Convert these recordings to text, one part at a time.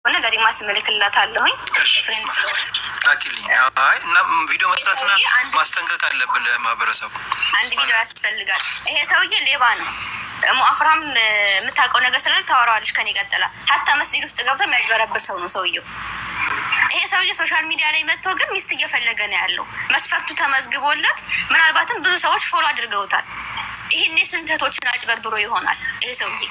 ሆነ ለሪማስ መልክላታለሁኝ ፍሬንድ ስለሆነ ላኪልኝ። አይ እና ቪዲዮ መስራትና ማስጠንቀቅ አለብን ለማህበረሰቡ። አንድ ቪዲዮ ያስፈልጋል። ይሄ ሰውዬ ሌባ ነው። ሙአፍራም የምታውቀው ነገር ስላለ ታወራዋለች ከኔ ቀጥላ ሀታ መስጂድ ውስጥ ገብቶ የሚያጭበረብር ሰው ነው ሰውዬው። ይሄ ሰውዬ ሶሻል ሚዲያ ላይ መጥቶ ግን ሚስት እየፈለገ ነው ያለው። መስፈርቱ ተመዝግቦለት ምናልባትም ብዙ ሰዎች ፎሎ አድርገውታል። ይሄኔ ስንት እህቶችን አጭበርብሮ ይሆናል ይሄ ሰውዬ።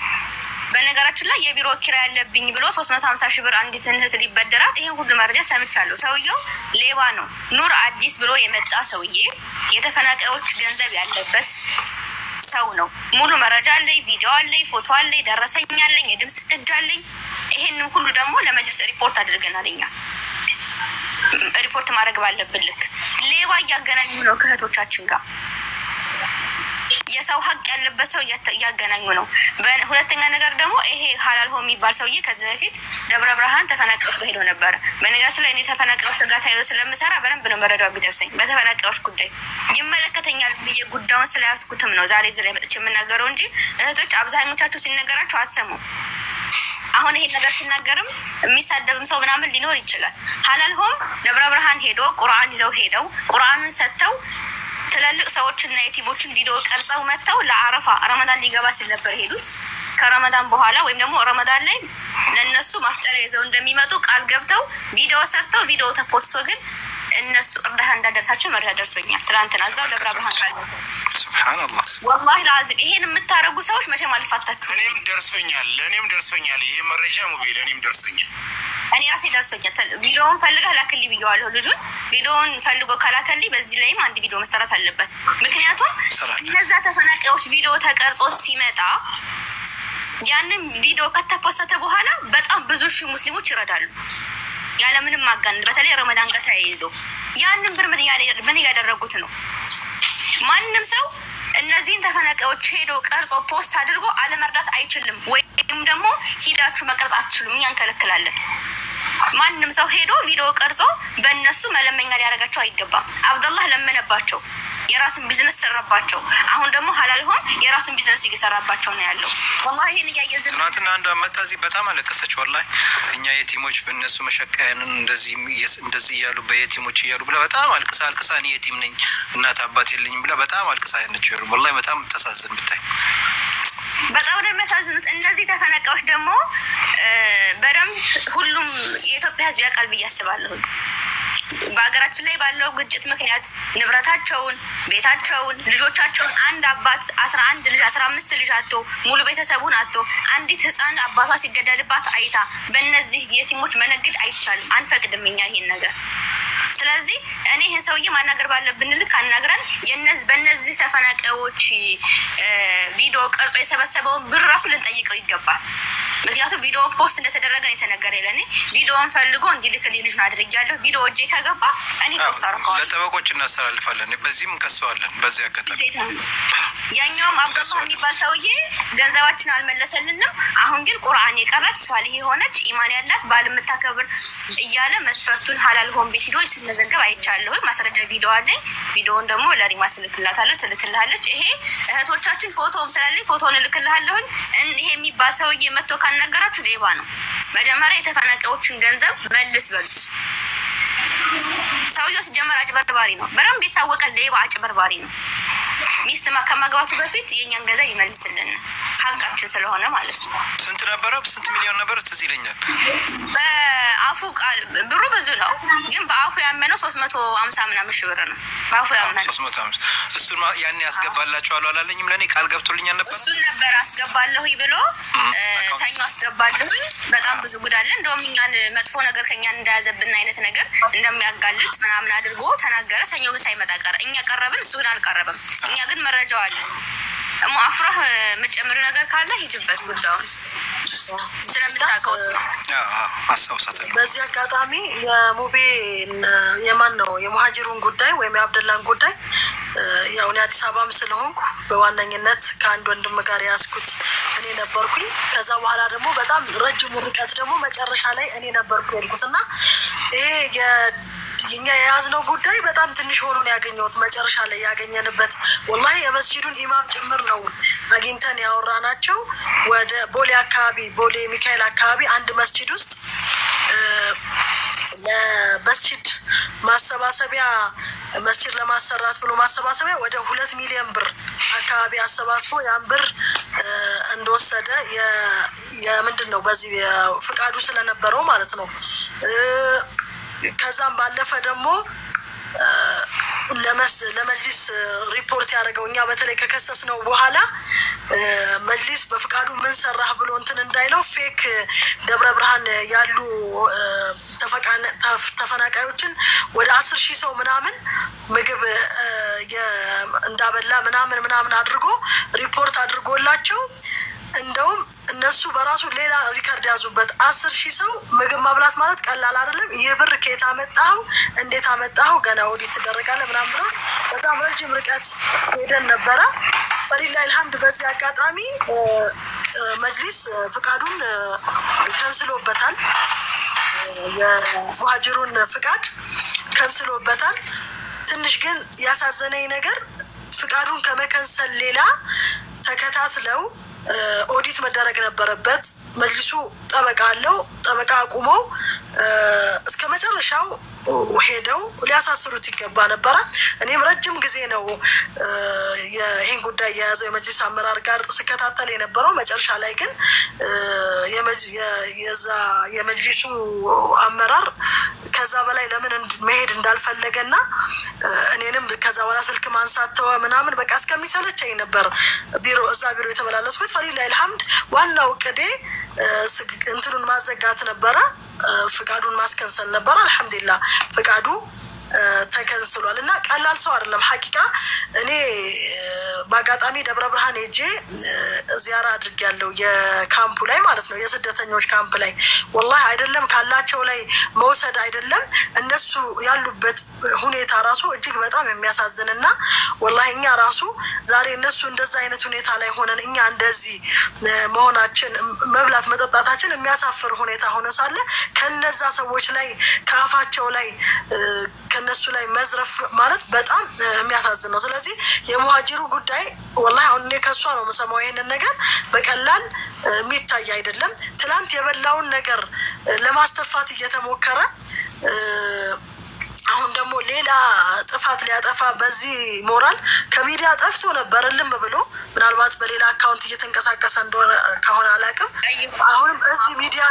በነገራችን ላይ የቢሮ ኪራይ ያለብኝ ብሎ 350 ሺህ ብር አንዲት እህት ሊበደራት ይሄን ሁሉ መረጃ ሰምቻለሁ። ሰውዬው ሌባ ነው። ኑር አዲስ ብሎ የመጣ ሰውዬ የተፈናቃዮች ገንዘብ ያለበት ሰው ነው። ሙሉ መረጃ አለኝ፣ ቪዲዮ አለኝ፣ ፎቶ አለኝ፣ ደረሰኝ አለኝ፣ የድምጽ ቅጅ አለኝ። ይሄንን ሁሉ ደግሞ ለመጅልስ ሪፖርት አድርገናል። እኛ ሪፖርት ማድረግ ባለብን ልክ ሌባ እያገናኙ ነው ከእህቶቻችን ጋር። የሰው ሀቅ ያለበት ሰው እያገናኙ ነው። ሁለተኛ ነገር ደግሞ ይሄ ሀላል ሆም የሚባል ሰውዬ ከዚህ በፊት ደብረ ብርሃን ተፈናቃዮች ጋር ሄዶ ነበር። በነገራችን ላይ እኔ ተፈናቃዮች ጋር ታይቶ ስለምሰራ በደንብ ነው መረጃው ቢደርሰኝ። በተፈናቃዮች ጉዳይ ይመለከተኛል ብዬ ጉዳዩን ስለያዝኩትም ነው ዛሬ እዚህ ላይ መጥቼ የምናገረው እንጂ እህቶች አብዛኞቻችሁ ሲነገራችሁ አትሰሙም። አሁን ይሄን ነገር ሲናገርም የሚሳደብም ሰው ምናምን ሊኖር ይችላል። ሀላል ሆም ደብረ ብርሃን ሄዶ ቁርአን ይዘው ሄደው ቁርአኑን ሰጥተው ትላልቅ ሰዎችና የቲቦችን ቪዲዮ ቀርጸው መተው ለአረፋ ረመዳን ሊገባ ሲል ነበር ሄዱት። ከረመዳን በኋላ ወይም ደግሞ ረመዳን ላይ ለነሱ ማፍጠሪያ ይዘው እንደሚመጡ ቃል ገብተው ቪዲዮ ሰርተው ቪዲዮ ተፖስቶ ግን እነሱ እርዳታ እንዳደረሳቸው መረጃ ደርሶኛል። ትላንትና እዛው ደብረ ብርሃን ካለ ሱብሃንአላህ ወላሂ ለአዚም ይሄን የምታረጉ ሰዎች መቼም አልፋታችሁ። ለኔም ደርሶኛል ይሄ መረጃ ሞባይል ለኔም ደርሶኛል። እኔ ራሴ ደርሶኛል። ቪዲዮውን ፈልገህ ላክልኝ ብየዋለሁ ልጁን። ቪዲዮውን ፈልጎ ካላከልኝ በዚህ ላይም አንድ ቪዲዮ መሰራት አለበት። ምክንያቱም እነዛ ተፈናቃዮች ቪዲዮ ተቀርጾ ሲመጣ ያንን ቪዲዮ ከተፖስተ በኋላ በጣም ብዙ ሺህ ሙስሊሞች ይረዳሉ ያለ ምንም ማጋነን። በተለይ ረመዳን ጋር ተያይዞ ያንን ብር ምን ያደረጉት ነው? ማንንም ሰው እነዚህን ተፈናቃዮች ሄዶ ቀርጾ ፖስት አድርጎ አለመርዳት አይችልም። ወይም ደግሞ ሂዳችሁ መቅረጽ አትችሉም፣ እኛ እንከለክላለን። ማንንም ሰው ሄዶ ቪዲዮ ቀርጾ በእነሱ መለመኛ ሊያደርጋቸው አይገባም። አብደላህ ለመነባቸው የራሱን ቢዝነስ ሰራባቸው። አሁን ደግሞ ሀላል ሆም የራሱን ቢዝነስ እየሰራባቸው ነው ያለው። ወላሂ ይሄን ያየዘ ትናንትና አንዷ መጣ እዚህ በጣም አለቀሰች። ወላሂ እኛ የቲሞች በእነሱ መሸቀያንን እንደዚህ እያሉ በየቲሞች እያሉ ብላ በጣም አልቅሳ እኔ የቲም ነኝ እናት አባት የለኝም ብላ በጣም አልቅሳ ያነች። ወላሂ በጣም ተሳዘን ብታይ በጣም የሚያሳዝኑት እነዚህ ተፈናቃዮች ደግሞ በደንብ ሁሉም የኢትዮጵያ ሕዝብ ያውቃል ብዬ አስባለሁ። በአገራችን ላይ ባለው ግጭት ምክንያት ንብረታቸውን፣ ቤታቸውን፣ ልጆቻቸውን አንድ አባት 11 ልጅ 15 ልጅ አጥቶ ሙሉ ቤተሰቡን አጥቶ አንዲት ህፃን አባቷ ሲገደልባት አይታ በእነዚህ የቲሞች መነገድ አይቻልም። አንፈቅድም እኛ ይሄን ነገር። ስለዚህ እኔ ይሄን ሰውዬ ማናገር ባለብን ልክ አናግረን በእነዚህ ተፈናቃዮች ቪዲዮ ቀርጾ የሰበሰበውን ብር ራሱ ልንጠይቀው ይገባል። ምክንያቱም ቪዲዮ ፖስት እንደተደረገ ነው የተነገረ ለኔ። ቪዲዮውን ፈልጎ እንዲልክልኝ ልጅ ነው አድርጌያለሁ። ቪዲዮ እጄ ከገባ እኔ ፖስት አርቀዋለሁ። ለጠበቆች እናስተላልፋለን። በዚህም ከሰዋለን። በዚህ አጋጣሚ ያኛውም አብደላህ የሚባል ሰውዬ ገንዘባችን አልመለሰልንም። አሁን ግን ቁርአን የቀራች ሷሊህ የሆነች ኢማን ያላት ባል የምታከብር እያለ መስፈርቱን ሀላል ሆም ቤት ሂዶ የተመዘገበ አይቻለሁ። ማስረጃ ቪዲዮ አለኝ። ቪዲዮውን ደግሞ ለሪማስ ልክላታለሁ፣ ትልክልሃለች። ይሄ እህቶቻችን ፎቶም ስላለኝ ፎቶውን ልክልሃለሁ። ይሄ የሚባል ሰውዬ መጥቶ ካናገራችሁ ሌባ ነው። መጀመሪያ የተፈናቃዮችን ገንዘብ መልስ በሉት። ሰውዬው ሲጀመር አጭበርባሪ ነው። በደንብ የታወቀ ሌባ አጭበርባሪ ነው። ሚስት ከማግባቱ በፊት የኛን ገንዘብ ይመልስልን ሀቃችን ስለሆነ ማለት ነው። ስንት ነበረ? ስንት ሚሊዮን ነበረ? ትዝ ይለኛል። በአፉ ቃል ብሩ ብዙ ነው፣ ግን በአፉ ያመነው 350 ምናምን ሺህ ብር ነው። በአፉ ያመነው 350። እሱን ያኔ ያስገባላችኋለሁ አላለኝም? ለኔ ቃል ገብቶልኛል ነበር። እሱን ነበር አስገባለሁ ብሎ ሰኞ አስገባለሁ። በጣም ብዙ ጉዳለ። እንደውም እኛን መጥፎ ነገር ከኛን እንዳያዘብን አይነት ነገር እንደሚያጋልጥ ምናምን አድርጎ ተናገረ። ሰኞ ሳይመጣ ቀረ። እኛ ቀረብን፣ እሱ ግን አልቀረበም። እኛ ግን መረጃው አለ። ሙአፍራህ የምትጨምሩ ነገር ካለ ሂጅበት ጉዳዩን ስለምታውቀው አሳውሳለሁ። በዚህ አጋጣሚ የሙቤ የማን ነው የሙሃጅሩን ጉዳይ ወይም የአብደላን ጉዳይ ያው እኔ አዲስ አበባም ስለሆንኩ በዋነኝነት ከአንድ ወንድም ጋር ያስኩት እኔ ነበርኩኝ። ከዛ በኋላ ደግሞ በጣም ረጅም ርቀት ደግሞ መጨረሻ ላይ እኔ ነበርኩ ያልኩትና ይሄ የኛ የያዝነው ጉዳይ በጣም ትንሽ ሆኖ ነው ያገኘሁት። መጨረሻ ላይ ያገኘንበት ወላሂ የመስጂዱን ኢማም ጭምር ነው አግኝተን ያወራናቸው። ወደ ቦሌ አካባቢ ቦሌ ሚካኤል አካባቢ አንድ መስጂድ ውስጥ ለመስጂድ ማሰባሰቢያ መስጂድ ለማሰራት ብሎ ማሰባሰቢያ ወደ 2 ሚሊዮን ብር አካባቢ አሰባስቦ ያን ብር እንደወሰደ የምንድነው በዚህ ፍቃዱ ስለነበረው ማለት ነው። ከዛም ባለፈ ደግሞ ለመጅሊስ ሪፖርት ያደረገው እኛ በተለይ ከከሰስነው በኋላ መጅሊስ በፍቃዱ ምን ሰራህ ብሎ እንትን እንዳይለው ፌክ ደብረ ብርሃን ያሉ ተፈናቃዮችን ወደ 10,000 ሰው ምናምን ምግብ እንዳበላ ምናምን አድርጎ ሪፖርት አድርጎላቸው እንደውም እነሱ በራሱ ሌላ ሪከርድ ያዙበት 10,000 ሰው ምግብ ማብላት ማለት ቀላል አይደለም። የብር ከየት አመጣው እንዴት አመጣው ገና ኦዲት ተደረጋለ ምናምን ብሎ በጣም ረጅም ርቀት ሄደን ነበር። ወሊላሂ አልሐምድ በዚህ አጋጣሚ መጅሊስ ፍቃዱን ካንስሎበታል። የሙሃጅሩን ፍቃድ ካንስሎበታል። ትንሽ ግን ያሳዘነኝ ነገር ፍቃዱን ከመከንሰል ሌላ ተከታትለው ኦዲት መደረግ ነበረበት። መጅሊሱ ጠበቃ አለው። ጠበቃ አቁመው እስከ መጨረሻው ሄደው ሊያሳስሩት ይገባ ነበር። እኔም ረጅም ጊዜ ነው ይሄን ጉዳይ የያዘው የመጅሊስ አመራር ጋር ስከታተል የነበረው። መጨረሻ ላይ ግን የመጅሊሱ አመራር ከዛ በላይ ለምን መሄድ እንዳልፈለገና እኔንም ከዛ በኋላ ስልክ ማንሳት ተወ ምናምን በቃ እስከሚሰለቸኝ ነበር ቢሮ የተመላለስኩት። ወሊላሂ አልሐምድ ዋናው ቅዴ እንትኑን ማዘጋት ነበረ፣ ፍቃዱን ማስከንሰል ነበር። አልহামዱሊላህ ፍቃዱ ተከንስሏል እና ቀላል ሰው አይደለም ሐቂቃ። እኔ ባጋጣሚ ደብረ ብርሃን ሄጄ ዚያራ አድርጌያለሁ የካምፑ ላይ ማለት ነው፣ የስደተኞች ካምፕ ላይ። ወላሂ አይደለም ካላቸው ላይ መውሰድ አይደለም እነሱ ያሉበት ሁኔታ ራሱ እጅግ በጣም የሚያሳዝንና ወላሂ እኛ ራሱ ዛሬ እነሱ እንደዛ አይነት ሁኔታ ላይ ሆነን እኛ እንደዚህ መሆናችን መብላት መጠጣታችን የሚያሳፍር ሁኔታ ሆኖ ሳለ ከነዛ ሰዎች ላይ ከአፋቸው ላይ ከነሱ ላይ መዝረፍ ማለት በጣም የሚያሳዝን ነው። ስለዚህ የሙሃጅሩ ጉዳይ ወላሂ አሁን እኔ ከሷ ነው መሰማው ይሄንን ነገር በቀላል የሚታይ አይደለም። ትላንት የበላውን ነገር ለማስተፋት እየተሞከረ አሁን ደግሞ ሌላ ጥፋት ሊያጠፋ በዚህ ሞራል ከሚዲያ ጠፍቶ ነበር ልም ብሎ ምናልባት በሌላ አካውንት እየተንቀሳቀሰ እንደሆነ ከሆነ አላውቅም። አሁንም እዚህ ሚዲያ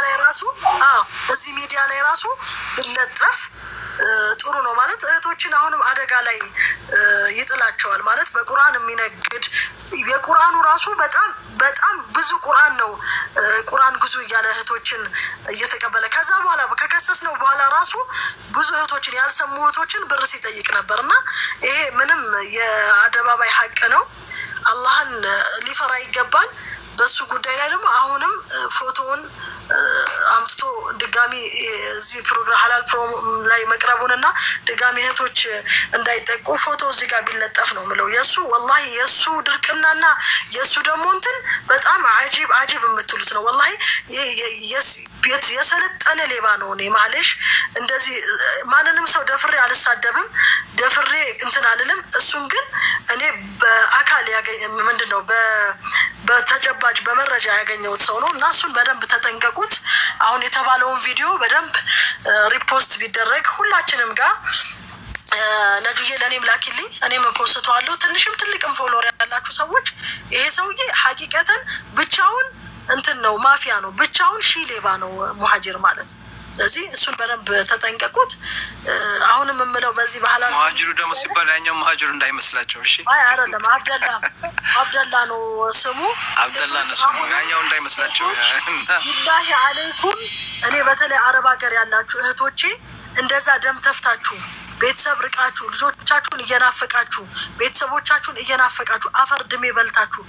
ላይ ራሱ ብለጠፍ ጥሩ ነው ማለት እህቶችን አሁንም አደጋ ላይ ይጥላቸዋል ማለት በቁርአን የሚነግድ የቁርአኑ ራሱ በጣም ብዙ ቁርአን ነው። ቁርአን ጉዙ እያለ እህቶችን እየተቀበለ ከዛ በኋላ ከከሰስነው በኋላ ራሱ ብዙ እህቶችን ያልሰሙ እህቶችን ብር ሲጠይቅ ነበርና ይሄ ምንም የአደባባይ ሀቅ ነው። አላህን ሊፈራ ይገባል። በሱ ጉዳይ ላይ ደግሞ አሁንም ፎቶውን አምጥቶ ድጋሚ እዚህ ፕሮግራም ሐላል ፕሮግራም ላይ መቅረቡንና ድጋሚ እህቶች እንዳይጠቁ ፎቶ እዚህ ጋር ቢለጠፍ ነው ምለው። የሱ ወላሂ የሱ ድርቅናና የሱ ደግሞ እንትን በጣም አጂብ የምትሉት ነው። ወላሂ የሰለጠነ ሌባ ነው። እኔ ማለሽ እንደዚህ ማንንም ሰው ደፍሬ አልሳደብም፣ ደፍሬ እንትን አልልም። እሱን ግን እኔ በአካል ያገኘ ምንድነው በተጨባጭ በመረጃ ያገኘሁት ሰው ነው እና እሱን በደንብ ተጠንቀቁት። አሁን የተባለውን ቪዲዮ በደንብ ሪፖስት ቢደረግ ሁላችንም ጋር ነጁዬ ለኔም ላኪልኝ፣ እኔም ፖስተዋለሁ። ትንሽም ትልቅም ፎሎወር ያላችሁ ሰዎች ይሄ ሰውዬ ሐቂቀተን ብቻውን እንትን ነው ማፊያ ነው፣ ብቻውን ሌባ ነው ሙሃጅር ማለት። ስለዚህ እሱን በደንብ ተጠንቀቁት። አሁንም የምለው በዚህ ባህላ ሙሃጅሩ ደግሞ ሲባል ያኛው ሙሃጅሩ እንዳይመስላቸው እሺ። አይ አይደለም አብደላ ነው ስሙ፣ አብደላ ነው ስሙ፣ ያኛው እንዳይመስላቸው። ቢላሂ አለይኩም እኔ በተለይ አረብ ሀገር ያላችሁ እህቶቼ እንደዛ ደም ተፍታችሁ ቤተሰብ ርቃችሁ ልጆቻችሁን እየናፈቃችሁ ቤተሰቦቻችሁን እየናፈቃችሁ አፈር ድሜ በልታችሁ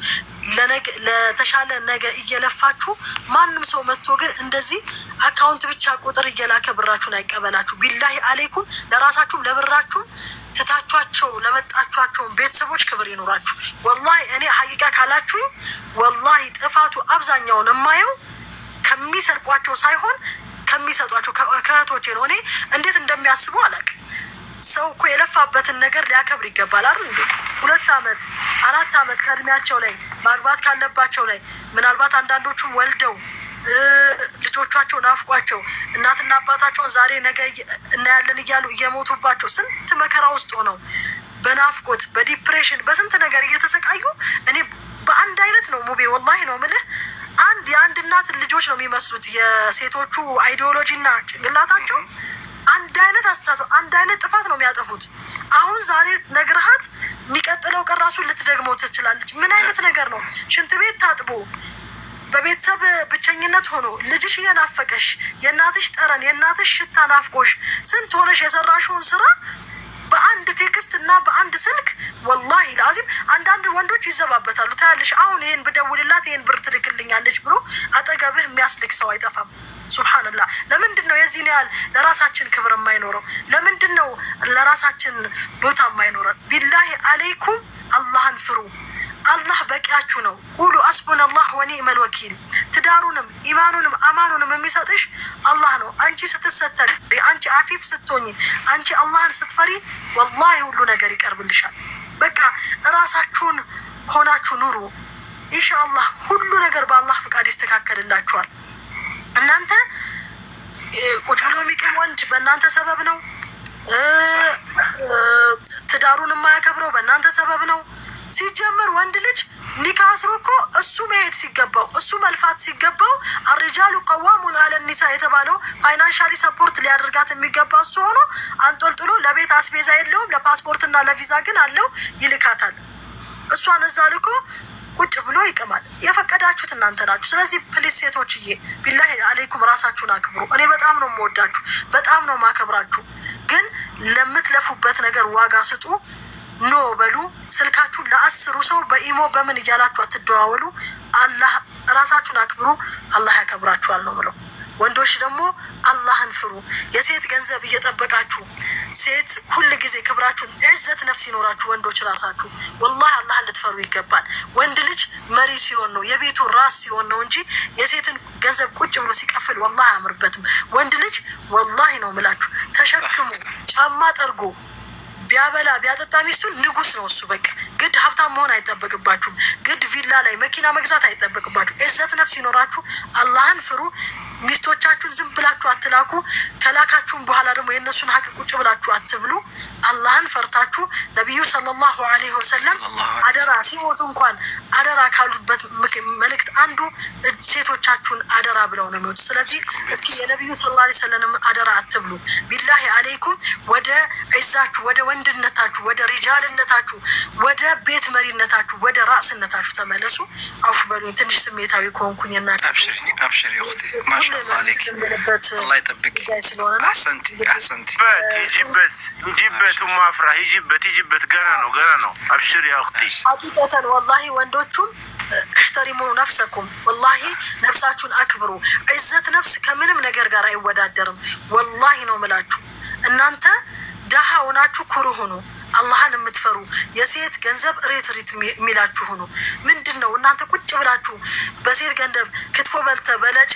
ለተሻለ ነገ እየለፋችሁ ማንም ሰው መጥቶ ግን እንደዚህ አካውንት ብቻ ቁጥር እየላከ ብራችሁን አይቀበላችሁ። ቢላሂ አለይኩም ለራሳችሁም ለብራችሁም ተታቻቸው ለመጣቻቸው ቤተሰቦች ክብር ይኖራችሁ። ወላሂ እኔ ሐቂቃ ካላችሁኝ ወላሂ ጥፋቱ አብዛኛውን የማየው ከሚሰርቋቸው ሳይሆን ከሚሰጧቸው ከእህቶቼ ነው። እኔ እንዴት እንደሚያስቡ አላውቅም። ሰው እኮ የለፋበትን ነገር ሊያከብር ይገባል አይደል? 2 አመት 4 አመት ከእድሜያቸው ላይ ማግባት ካለባቸው ላይ ምናልባት አንዳንዶቹም ወልደው ልጆቻቸው ናፍቋቸው እናትና አባታቸውን ዛሬ ነገ እናያለን እያሉ እየሞቱባቸው ስንት መከራ ውስጥ ሆነው በናፍቆት በዲፕሬሽን በስንት ነገር እየተሰቃዩ እኔ በአንድ አይነት ነው ሙቤ ወላሂ ነው የምልህ የአንድ እናት ልጆች ነው የሚመስሉት የሴቶቹ አይዲዮሎጂና ጭንቅላታቸው አንድ አይነት አስተሳሰብ አንድ አይነት ጥፋት ነው የሚያጠፉት። አሁን ዛሬ ነግረሃት የሚቀጥለው ቀን ራሱ ልትደግመው ትችላለች። ምን አይነት ነገር ነው? ሽንት ቤት ታጥቦ በቤተሰብ ብቸኝነት ሆኖ ልጅሽ እየናፈቀሽ የእናትሽ ጠረን የእናትሽ ሽታ ናፍቆሽ ስንት ሆነሽ የሰራሽውን ስራ በአንድ ቴክስት እና በአንድ ስልክ ወላሂ ለአዚም አንዳንድ ወንዶች ይዘባበታሉ። ታያለሽ አሁን ይሄን ብደውልላት ይሄን ብር ትልክልኛለች ብሎ አጠገብህ የሚያስልክ ሰው አይጠፋም። ሱብሃንአላህ ለምንድን ነው የዚህን ያህል ለራሳችን ክብር የማይኖረው? ለምንድን ነው ለራሳችን ቦታ የማይኖረን? ቢላሂ አለይኩም አላህን ፍሩ። አላህ በቂያችሁ ነው። ቁሉ አስቡነላህ ወኒዕመል ወኪል። ትዳሩንም ኢማኑንም አማኑንም የሚሰጥሽ አላህ ነው። አንቺ ስትሰተሪ አንቺ አፊፍ ስትሆኚ አንቺ አላህን ስትፈሪ ወላሂ ሁሉ ነገር ይቀርብልሻል። በቃ ራሳችሁን ሆናችሁ ኑሩ። ኢንሻአላህ ሁሉ ነገር በአላህ ፍቃድ ይስተካከልላችኋል። እናንተ ቁጭ ብሎ የሚቅም ወንድ በእናንተ ሰበብ ነው። ትዳሩን የማያከብረው በእናንተ ሰበብ ነው። ሲጀመር ወንድ ልጅ ኒካ አስሮ እኮ እሱ መሄድ ሲገባው እሱ መልፋት ሲገባው አርጃሉ ቀዋሙን አለ ኒሳ የተባለው ፋይናንሻሊ ሰፖርት ሊያደርጋት የሚገባ እሱ ሆኖ አንጦልጥሎ ለቤት አስቤዛ የለውም ለፓስፖርትና ለቪዛ ግን አለው ይልካታል። እሷን እዛ ልኮ ቁጭ ብሎ ይቀማል። የፈቀዳችሁት እናንተ ናችሁ። ስለዚህ ፕሊስ ሴቶችዬ ቢላሂ አለይኩም ራሳችሁን አክብሩ። እኔ በጣም ነው የምወዳችሁ በጣም ነው ማከብራችሁ። ግን ለምትለፉበት ነገር ዋጋ ስጡ። ኖ በሉ። ስልካችሁን ለአስሩ ሰው በኢሞ በምን እያላችሁ አትደዋወሉ። አላህ ራሳችሁን አክብሩ። አላህ ያከብራችኋል ነው ብለው። ወንዶች ደግሞ አላህን ፍሩ። የሴት ገንዘብ እየጠበቃችሁ ሴት ሁሉ ጊዜ ክብራችሁን ዕዘት ነፍስ ይኖራችሁ ወንዶች ራሳችሁ ወላሂ አላህን ልትፈሩ ይገባል። ወንድ ልጅ መሪ ሲሆን ነው የቤቱ ራስ ሲሆን ነው እንጂ የሴትን ገንዘብ ቁጭ ብሎ ሲቀፍል ወላሂ አያምርበትም። ወንድ ልጅ ወላሂ ነው ምላችሁ ተሸክሙ ጫማ ጠርጎ ቢያበላ ቢያጠጣ ሚስቱን ንጉስ ነው እሱ። በቃ ግድ ሀብታም መሆን አይጠበቅባችሁም። ግድ ቪላ ላይ መኪና መግዛት አይጠበቅባችሁም። ዕዘት ነፍስ ይኖራችሁ አላህን ፍሩ። ሚስቶቻችሁን ዝም ብላችሁ አትላኩ። ከላካችሁም በኋላ ደግሞ የእነሱን ሀቅ ቁጭ ብላችሁ አትብሉ። አላህን ፈርታችሁ ነቢዩ ሰለላሁ ዐለይሂ ወሰለም አደራ ሲሞቱ እንኳን አደራ ካሉበት መልእክት አንዱ ሴቶቻችሁን አደራ ብለው ነው የሚወጡ። ስለዚህ እስኪ የነቢዩ ሰለላሁ ዐለይሂ ወሰለም አደራ አትብሉ። ቢላሂ አለይኩም ወደ ዒዛችሁ ወደ ወንድነታችሁ ወደ ሪጃልነታችሁ ወደ ቤት መሪነታችሁ ወደ ራስነታችሁ ተመለሱ። አውፍ በሉኝ ትንሽ ስሜታዊ ከሆንኩኝና አብሽሪ እህቴ ማሻአላህ አለይክ አላህ ይጠብቅ። አህሰንቲ ይጂበት ማፍራ ይጂበት ገና ነው አብሽሪ ያ እህቴ ሐቂቀተን ወላሂ ወንዶቹም احترموا نفسكم والله نفساችሁን አክብሩ። ዕዘት ነፍስ ከምንም ነገር ጋር አይወዳደርም። ወላሂ ነው የምላችሁ። እናንተ ደሃ ሆናችሁ ኩሩ ሁኑ። አላህን የምትፈሩ የሴት ገንዘብ ሬት የሚላችሁ ሁኑ። ምንድነው እናንተ ቁጭ ብላችሁ በሴት ገንዘብ ክትፎ በልተ በለጨ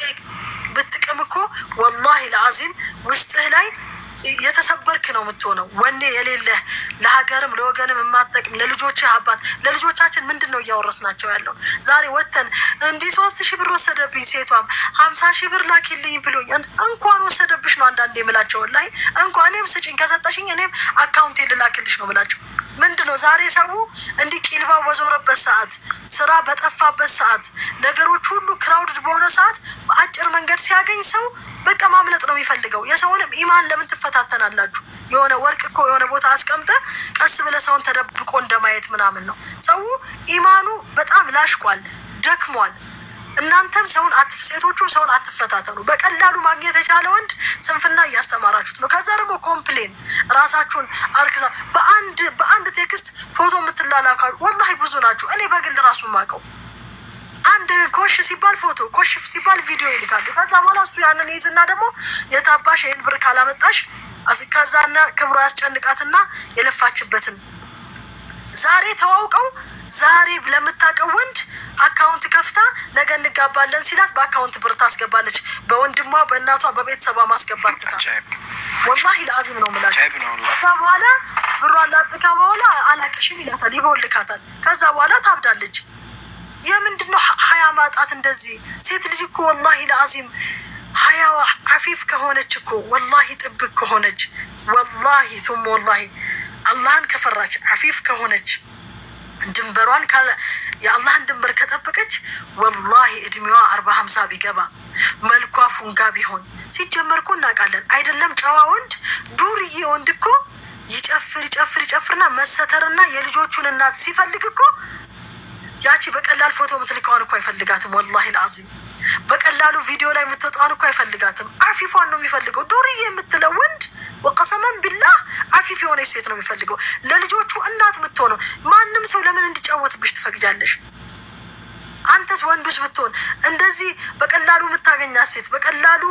ብትቀም እኮ ወላሂ ለአዚም ውስጥህ ላይ የተሰበርክ ነው የምትሆነው። ወኔ የሌለህ ለሀገርም ለወገንም የማትጠቅም ለልጆችህ አባት ለልጆቻችን ምንድነው እያወረስናቸው ያለው? ዛሬ ወተን እንዲህ 3000 ብር ወሰደብኝ ሴቷም 50,000 ብር ላኪልኝ ብሎኝ እንኳን ወሰደብሽ ነው አንዳንዴ የምላቸው። ላይ እንኳን እኔም ስጭኝ ከሰጠሽኝ እኔም አካውንቴ ልላክልሽ ነው የምላቸው። ምንድነው ዛሬ ሰው እንዲህ ቂልባ በዞረበት ሰዓት ስራ በጠፋበት ሰዓት ነገሮች ሁሉ ክራውድድ በሆነ ሰዓት በአጭር መንገድ ሲያገኝ ሰው በቃ ማምለጥ ነው የሚፈልገው። የሰውንም ኢማን ለምን ትፈታተናላችሁ? የሆነ ወርቅ እኮ የሆነ ቦታ አስቀምጠ ቀስ ብለህ ሰውን ተደብቆ እንደማየት ምናምን ነው። ሰው ኢማኑ በጣም ላሽቋል ደክሟል። እናንተም ሰውን ሴቶቹም ሰውን አትፈታተኑ። በቀላሉ ማግኘት የቻለ ወንድ ስንፍና እያስተማራችሁት ነው። ከዛ ደግሞ ኮምፕሌን ራሳችሁን አርክዛ በአንድ ቴክስት ፎቶ የምትላላካሉ ወላሂ ብዙ ናችሁ። እኔ በግል ራሱ ማቀው አንድ ኮሽ ሲባል ፎቶ ኮሽ ሲባል ቪዲዮ ይልካሉ። ከዛ በኋላ እሱ ያንን ይዝና ደግሞ የታባሽ ይሄን ብር ካላመጣሽ ከዛና ክብሩ ያስጨንቃትና የለፋችበትን ዛሬ ተዋውቀው ዛሬ ለምታቀው ወንድ አካውንት ከፍታ ነገ እንጋባለን ሲላት በአካውንት ብር ታስገባለች። በወንድሟ በእናቷ በቤተሰቧ ማስገባት ትታ ወላሂ ለአዚም ነው የምላችሁ። ከዛ በኋላ ብሯን ላጥቃ በኋላ አላቅሽም ይላታል ይቦልካታል። ከዛ በኋላ ታብዳለች። የምንድነው ሀያ ማጣት? እንደዚህ ሴት ልጅ እኮ ወላሂ ለአዚም ሀያዋ አፊፍ ከሆነች እኮ ወላሂ ጥብቅ ከሆነች ወላሂ ثم ወላሂ አላህን ከፈራች አፊፍ ከሆነች ድንበሯን የአላህን ድንበር ከጠበቀች ወላሂ እድሜዋ 40-50 ቢገባ መልኳ ፉንጋ ቢሆን ሲጀመር እኮ እናውቃለን አይደለም ጨዋ ወንድ ዱርዬ ወንድ እኮ ይጨፍርና መሰተርና የልጆቹን እናት ሲፈልግ እኮ ያቺ በቀላል ፎቶ ምትልከዋን እኮ አይፈልጋትም። ወላሂ العظيم በቀላሉ ቪዲዮ ላይ ምትወጣውን እኮ አይፈልጋትም። አፊፏን ነው የሚፈልገው። ዱርዬ የምትለው ወንድ ወቀሰመን ቢላህ አፊፍ የሆነ ሴት ነው የሚፈልገው። ለልጆቹ እናት ምትሆነው ማንም ሰው ለምን እንዲጫወትብሽ ትፈቅጃለሽ? አንተስ ወንዱስ ብትሆን እንደዚህ በቀላሉ የምታገኛት ሴት በቀላሉ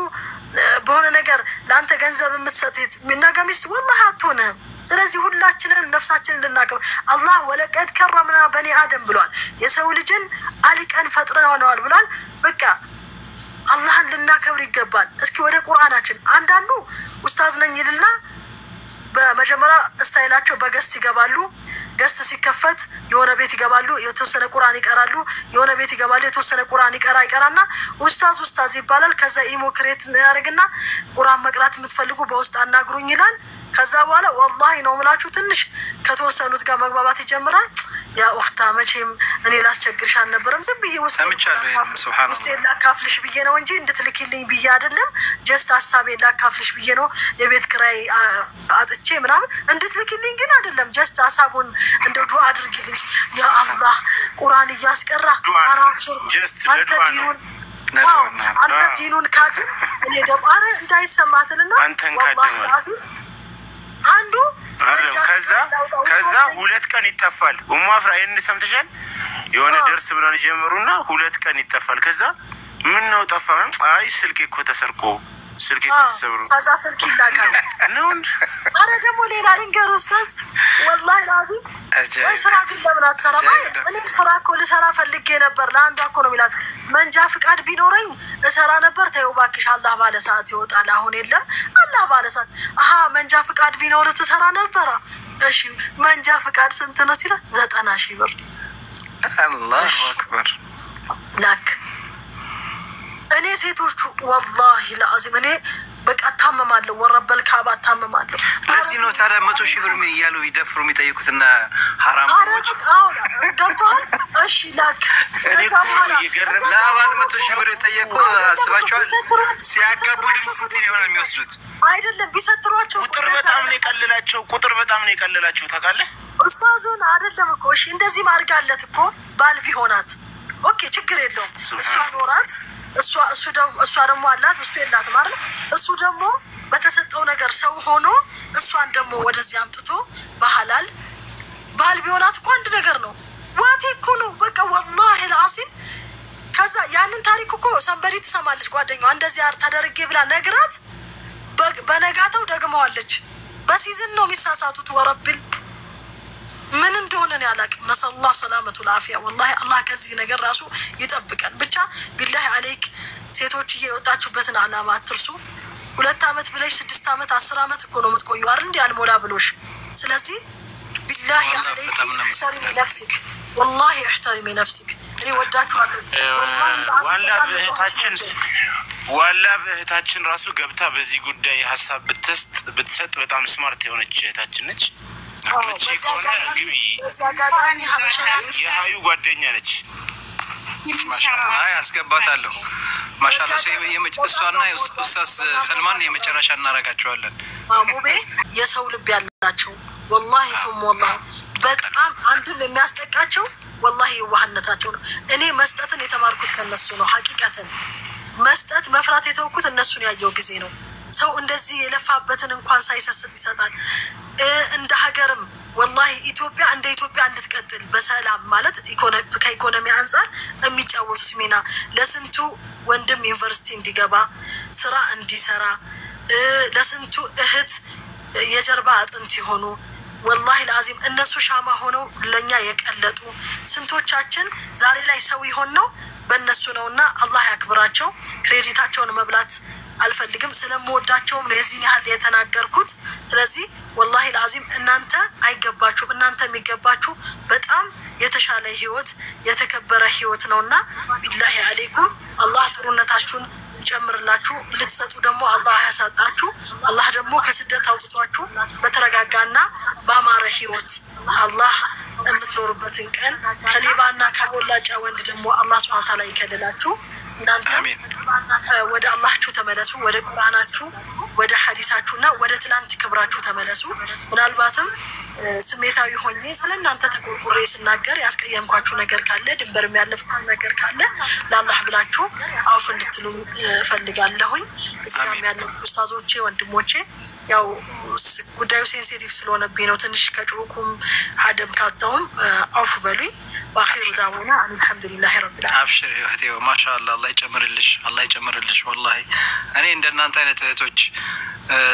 በሆነ ነገር ለአንተ ገንዘብ የምትሰጥ ነገ ሚስት ወላሂ አትሆንም። ስለዚህ ሁላችንን ነፍሳችንን ልናከብር አላህ ወለቀድ ከረምና በኒ አደም ብሏል። የሰው ልጅን አልቀን ፈጥረናል ብሏል። በቃ አላህን ልናከብር ይገባል። እስኪ ወደ ቁርአናችን አንዳንዱ ኡስታዝ ነኝ ይልና በመጀመሪያ ስታይላቸው በገስት ይገባሉ። ገስት ሲከፈት የሆነ ቤት ይገባሉ፣ የተወሰነ ቁርአን ይቀራሉ። የሆነ ቤት ይገባሉ፣ የተወሰነ ቁርአን ይቀራና ኡስታዝ ይባላል። ከዛ ኢሞ ክሬት ያደርግና ቁርአን መቅራት የምትፈልጉ በውስጥ አናግሩኝ ይላል። ከዛ በኋላ ወላሂ ነው ምላችሁ ትንሽ ከተወሰኑት ጋር መግባባት ይጀምራል። ያ ኡኽታ መቼም እኔ ላስቸግርሽ አልነበረም ዝም ብዬ ውስጥ ላካፍልሽ ብዬ ነው እንጂ እንድትልኪልኝ ብዬ አይደለም። ጀስት ሀሳቤ ላካፍልሽ ብዬ ነው። የቤት ኪራይ አጥቼ ምናምን እንድትልኪልኝ ግን አይደለም። ጀስት ሀሳቡን እንደ ዱዓ አድርጊልኝ። ያ አላህ ቁርአን እያስቀራ አንተ ዲኑን ካድን እኔ ደግሞ አረ እንዳይሰማትልና ወላሂ አንዱ ከዛ 2 ቀን ይጠፋል። ኡማፍራ ይሄን ሰምተሻል? የሆነ ደርስ ብለን ጀመሩና 2 ቀን ይጠፋል። ከዛ ምን ነው ጠፋ? አይ ስልክ እኮ ተሰርቆ ስልክ እኮ ተሰብሮ ከዛ ስልክ ይላካል ነው። አረ ደግሞ ሌላ ልንገር ኡስታዝ ወላሂ ላዚም ወይ ስራ ግን ለምን አትሰራም? እኔም ስራ እኮ ልሰራ ፈልጌ ነበር። ለአንዷ እኮ ነው የሚላት መንጃ ፍቃድ ቢኖረኝ እሰራ ነበር። ተይው እባክሽ አላህ ባለ ሰዓት ይወጣል። አሁን የለም አላህ ባለ ሰዓት። መንጃ ፍቃድ ቢኖር ትሰራ ነበር። እሺ መንጃ ፍቃድ ስንት ነው ሲላት 90,000 ብር። አላሁ አክበር ላክ እኔ ሴቶቹ ወላሂ ለአዚም እኔ በቃ ታመማለሁ። ወረበል ካባ ታመማለሁ። ለዚህ ነው ታዲያ 100,000 ብር እያሉ ይደፍሩ የሚጠይቁትና ሐራም ነው። ገብቶሃል? እሺ ላክ ለአባል 100,000 ብር የጠየቁ አስባቸዋል። ሲያጋቡ ድምፅ ይሆናል የሚወስዱት አይደለም ቢሰትሯቸው ቁጥር በጣም ነው የቀለላቸው ታውቃለህ? ኡስታዙን አይደለም እኮ እሺ እንደዚህ ማርጋለት እኮ ባል ቢሆናት ኦኬ ችግር የለውም። እሷ ኖራት እሷ ደግሞ አላት እሱ የላትም አይደል? እሱ ደግሞ በተሰጠው ነገር ሰው ሆኖ እሷን ደግሞ ወደዚህ አምጥቶ በሐላል ባል ቢሆናት እኮ አንድ ነገር ነው። ዋቴ እኮ ነው በቃ ወላሂ العظيم። ከዛ ያንን ታሪክ እኮ ሰንበሪ ትሰማለች። ጓደኛዋ እንደዚህ አርታደርጌ ብላ ነግራት በነጋታው ደግመዋለች። በሲዝን ነው የሚሳሳቱት። ወረብል ምን እንደሆነ ነው ያላቅም። ነሰላህ ሰላመቱ العافيه والله አላህ ከዚህ ነገር ራሱ ይጠብቀን። ብቻ ቢላሂ አለይክ ሴቶች እየወጣችሁበትን አላማ አትርሱ። 2 አመት ብለሽ 6 አመት 10 አመት እኮ ነው የምትቆዩ አይደል? እንዴ አልሞላ ብሎሽ። ስለዚህ ቢላሂ አለይክ ሰሪሚ ነፍስክ والله احترمي نفسك። እኔ ወዳችኋለሁ ዋላ እህታችን ራሱ ገብታ በዚህ ጉዳይ ሀሳብ ብትሰጥ በጣም ስማርት የሆነች እህታችን ነች። የሀዩ ጓደኛ ነች። አስገባታለሁ። ማሻአላ እሷና ኡስታዝ ሰልማን የመጨረሻ እናረጋቸዋለን። ሙቤ የሰው ልብ ያላቸው والله ثم والله በጣም አንድም የሚያስጠቃቸው والله የዋህነታቸው ነው። እኔ መስጠትን የተማርኩት ከነሱ ነው። ሐቂቀተን መስጠት መፍራት የተወኩት እነሱን ያየው ጊዜ ነው። ሰው እንደዚህ የለፋበትን እንኳን ሳይሰስት ይሰጣል። እንደ ሀገርም والله ኢትዮጵያ እንደ ኢትዮጵያ እንድትቀጥል በሰላም ማለት ከኢኮኖሚ አንፃር የሚጫወቱት ሚና ለስንቱ ወንድም ዩኒቨርሲቲ እንዲገባ ስራ እንዲሰራ ለስንቱ እህት የጀርባ አጥንት ይሆኑ والله العظيم እነሱ ሻማ ሆነው ለኛ የቀለጡ ስንቶቻችን ዛሬ ላይ ሰው ይሆን ነው በእነሱ ነውና አላህ ያክብራቸው። ክሬዲታቸውን መብላት አልፈልግም ስለምወዳቸውም ነው የዚህን ያህል የተናገርኩት። ስለዚህ والله العظيم እናንተ አይገባችሁም። እናንተ የሚገባችሁ በጣም የተሻለ ህይወት የተከበረ ህይወት ነውና ቢላሂ አለይኩም አላህ ጥሩነታችሁን ይጨምርላችሁ ልትሰጡ ደግሞ አላህ ያሳጣችሁ አላህ ደግሞ ከስደት አውጥቷችሁ በተረጋጋና በአማረ ህይወት አላህ እንድትኖሩበትን ቀን ከሌባና ከቦላጫ ወንድ ደግሞ አላህ Subhanahu Wa Ta'ala ይከልላችሁ እናንተ ወደ አላህችሁ ተመለሱ ወደ ቁርአናችሁ ወደ ሐዲሳችሁና ወደ ትላንት ክብራችሁ ተመለሱ ምናልባትም ስሜታዊ ሆኜ ስለናንተ ተቆርቆሬ ስናገር ያስቀየምኳችሁ ነገር ካለ ድንበር የሚያልፍኩ ነገር ካለ ለአላህ ብላችሁ አውፍ እንድትሉ ፈልጋለሁኝ እዚጋም ያለው ኡስታዞቼ ወንድሞቼ ያው ጉዳዩ ሴንሲቲቭ ስለሆነብኝ ነው ትንሽ ከጩኩም አደብ ካጣውም አውፍ በሉኝ واخر دعوانا الحمد لله رب العالمين ابشر يا اختي ما شاء الله الله يጨምርልሽ والله እኔ እንደናንተ አይነት እህቶች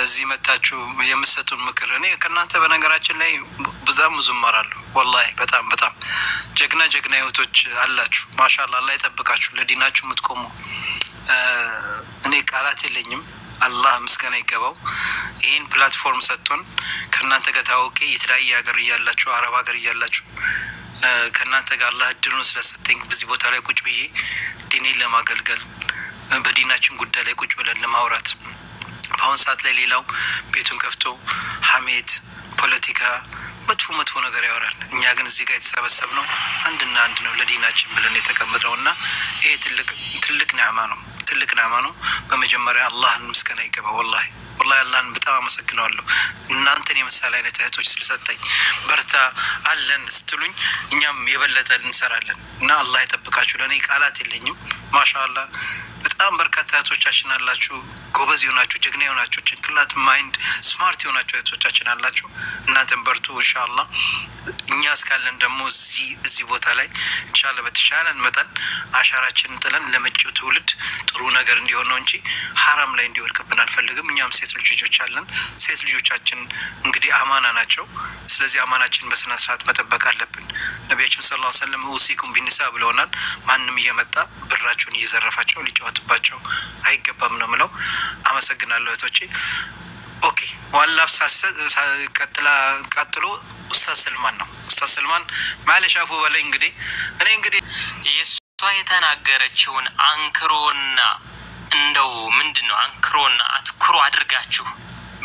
እዚህ መጣችሁ የምትሰጡን ምክር እኔ ከናንተ በነገራችን ላይ በጣም ዝማራለሁ والله በጣም ጀግና እህቶች አላችሁ ማሻአላህ Allah ይጠብቃችሁ ለዲናችሁ ምትቆሙ እኔ ቃላት የለኝም አላህ ምስጋና ይገባው ይሄን ፕላትፎርም ሰጥቶን ከናንተ ጋር ታውቂ የተለያየ ሀገር ያላችሁ አረብ ሀገር ያላችሁ ከናንተ ጋር አላህ እድሉን ስለሰጠኝ በዚህ ቦታ ላይ ቁጭ ብዬ ዲኔን ለማገልገል በዲናችን ጉዳይ ላይ ቁጭ ብለን ለማውራት አሁን ሰዓት ላይ ሌላው ቤቱን ከፍቶ ሐሜት ፖለቲካ መጥፎ ነገር ያወራል እኛ ግን እዚህ ጋር የተሰበሰብነው አንድና አንድ ነው ለዲናችን ብለን የተቀመጥነውና ይሄ ትልቅ ንዕማ ነው በመጀመሪያ አላህን ምስጋና ይገባው والله አላህን በጣም አመሰግናለሁ እናንተን የመሰለ አይነት እህቶች ስለሰጠኝ በርታ አለን ስትሉኝ እኛም የበለጠ እንሰራለን እና አላህ ይጠብቃችሁ ለኔ ቃላት የለኝም ማሻአላህ በጣም በርካታ እህቶቻችን አላችሁ ጎበዝ ይሆናችሁ ጀግና ይሆናችሁ ጭንቅላት ማይንድ ስማርት ይሆናችሁ እህቶቻችን አላችሁ እናንተም በርቱ ኢንሻአላህ እኛ እስካለን ደግሞ እዚህ ቦታ ላይ ኢንሻአላህ በተሻለን መጠን አሻራችንን ጥለን ለመጪው ትውልድ ጥሩ ነገር እንዲሆን ነው እንጂ حرام ላይ እንዲወድቅብን አልፈልግም እኛም ሴት ልጆች አለን ሴት ልጆቻችን እንግዲህ አማና ናቸው ስለዚህ አማናችን በስነ ስርዓት መጠበቅ አለብን ነብያችን ሰለላሁ ዐለይሂ ወሰለም ኡሲኩም ቢኒሳ ብለውናል ማንንም እየመጣ ብራቸውን እየዘረፋቸው ሊጫወትባቸው አይገባም ነው ማለት አመሰግናለሁ እህቶቼ ኦኬ والله ቀጥሎ ኡስታዝ ሰልማን ማለሽ አፉ በላይ እንግዲህ የሷ የተናገረችውን አንክሮና እንደው ምንድነው አንክሮና አትክሮ አድርጋችሁ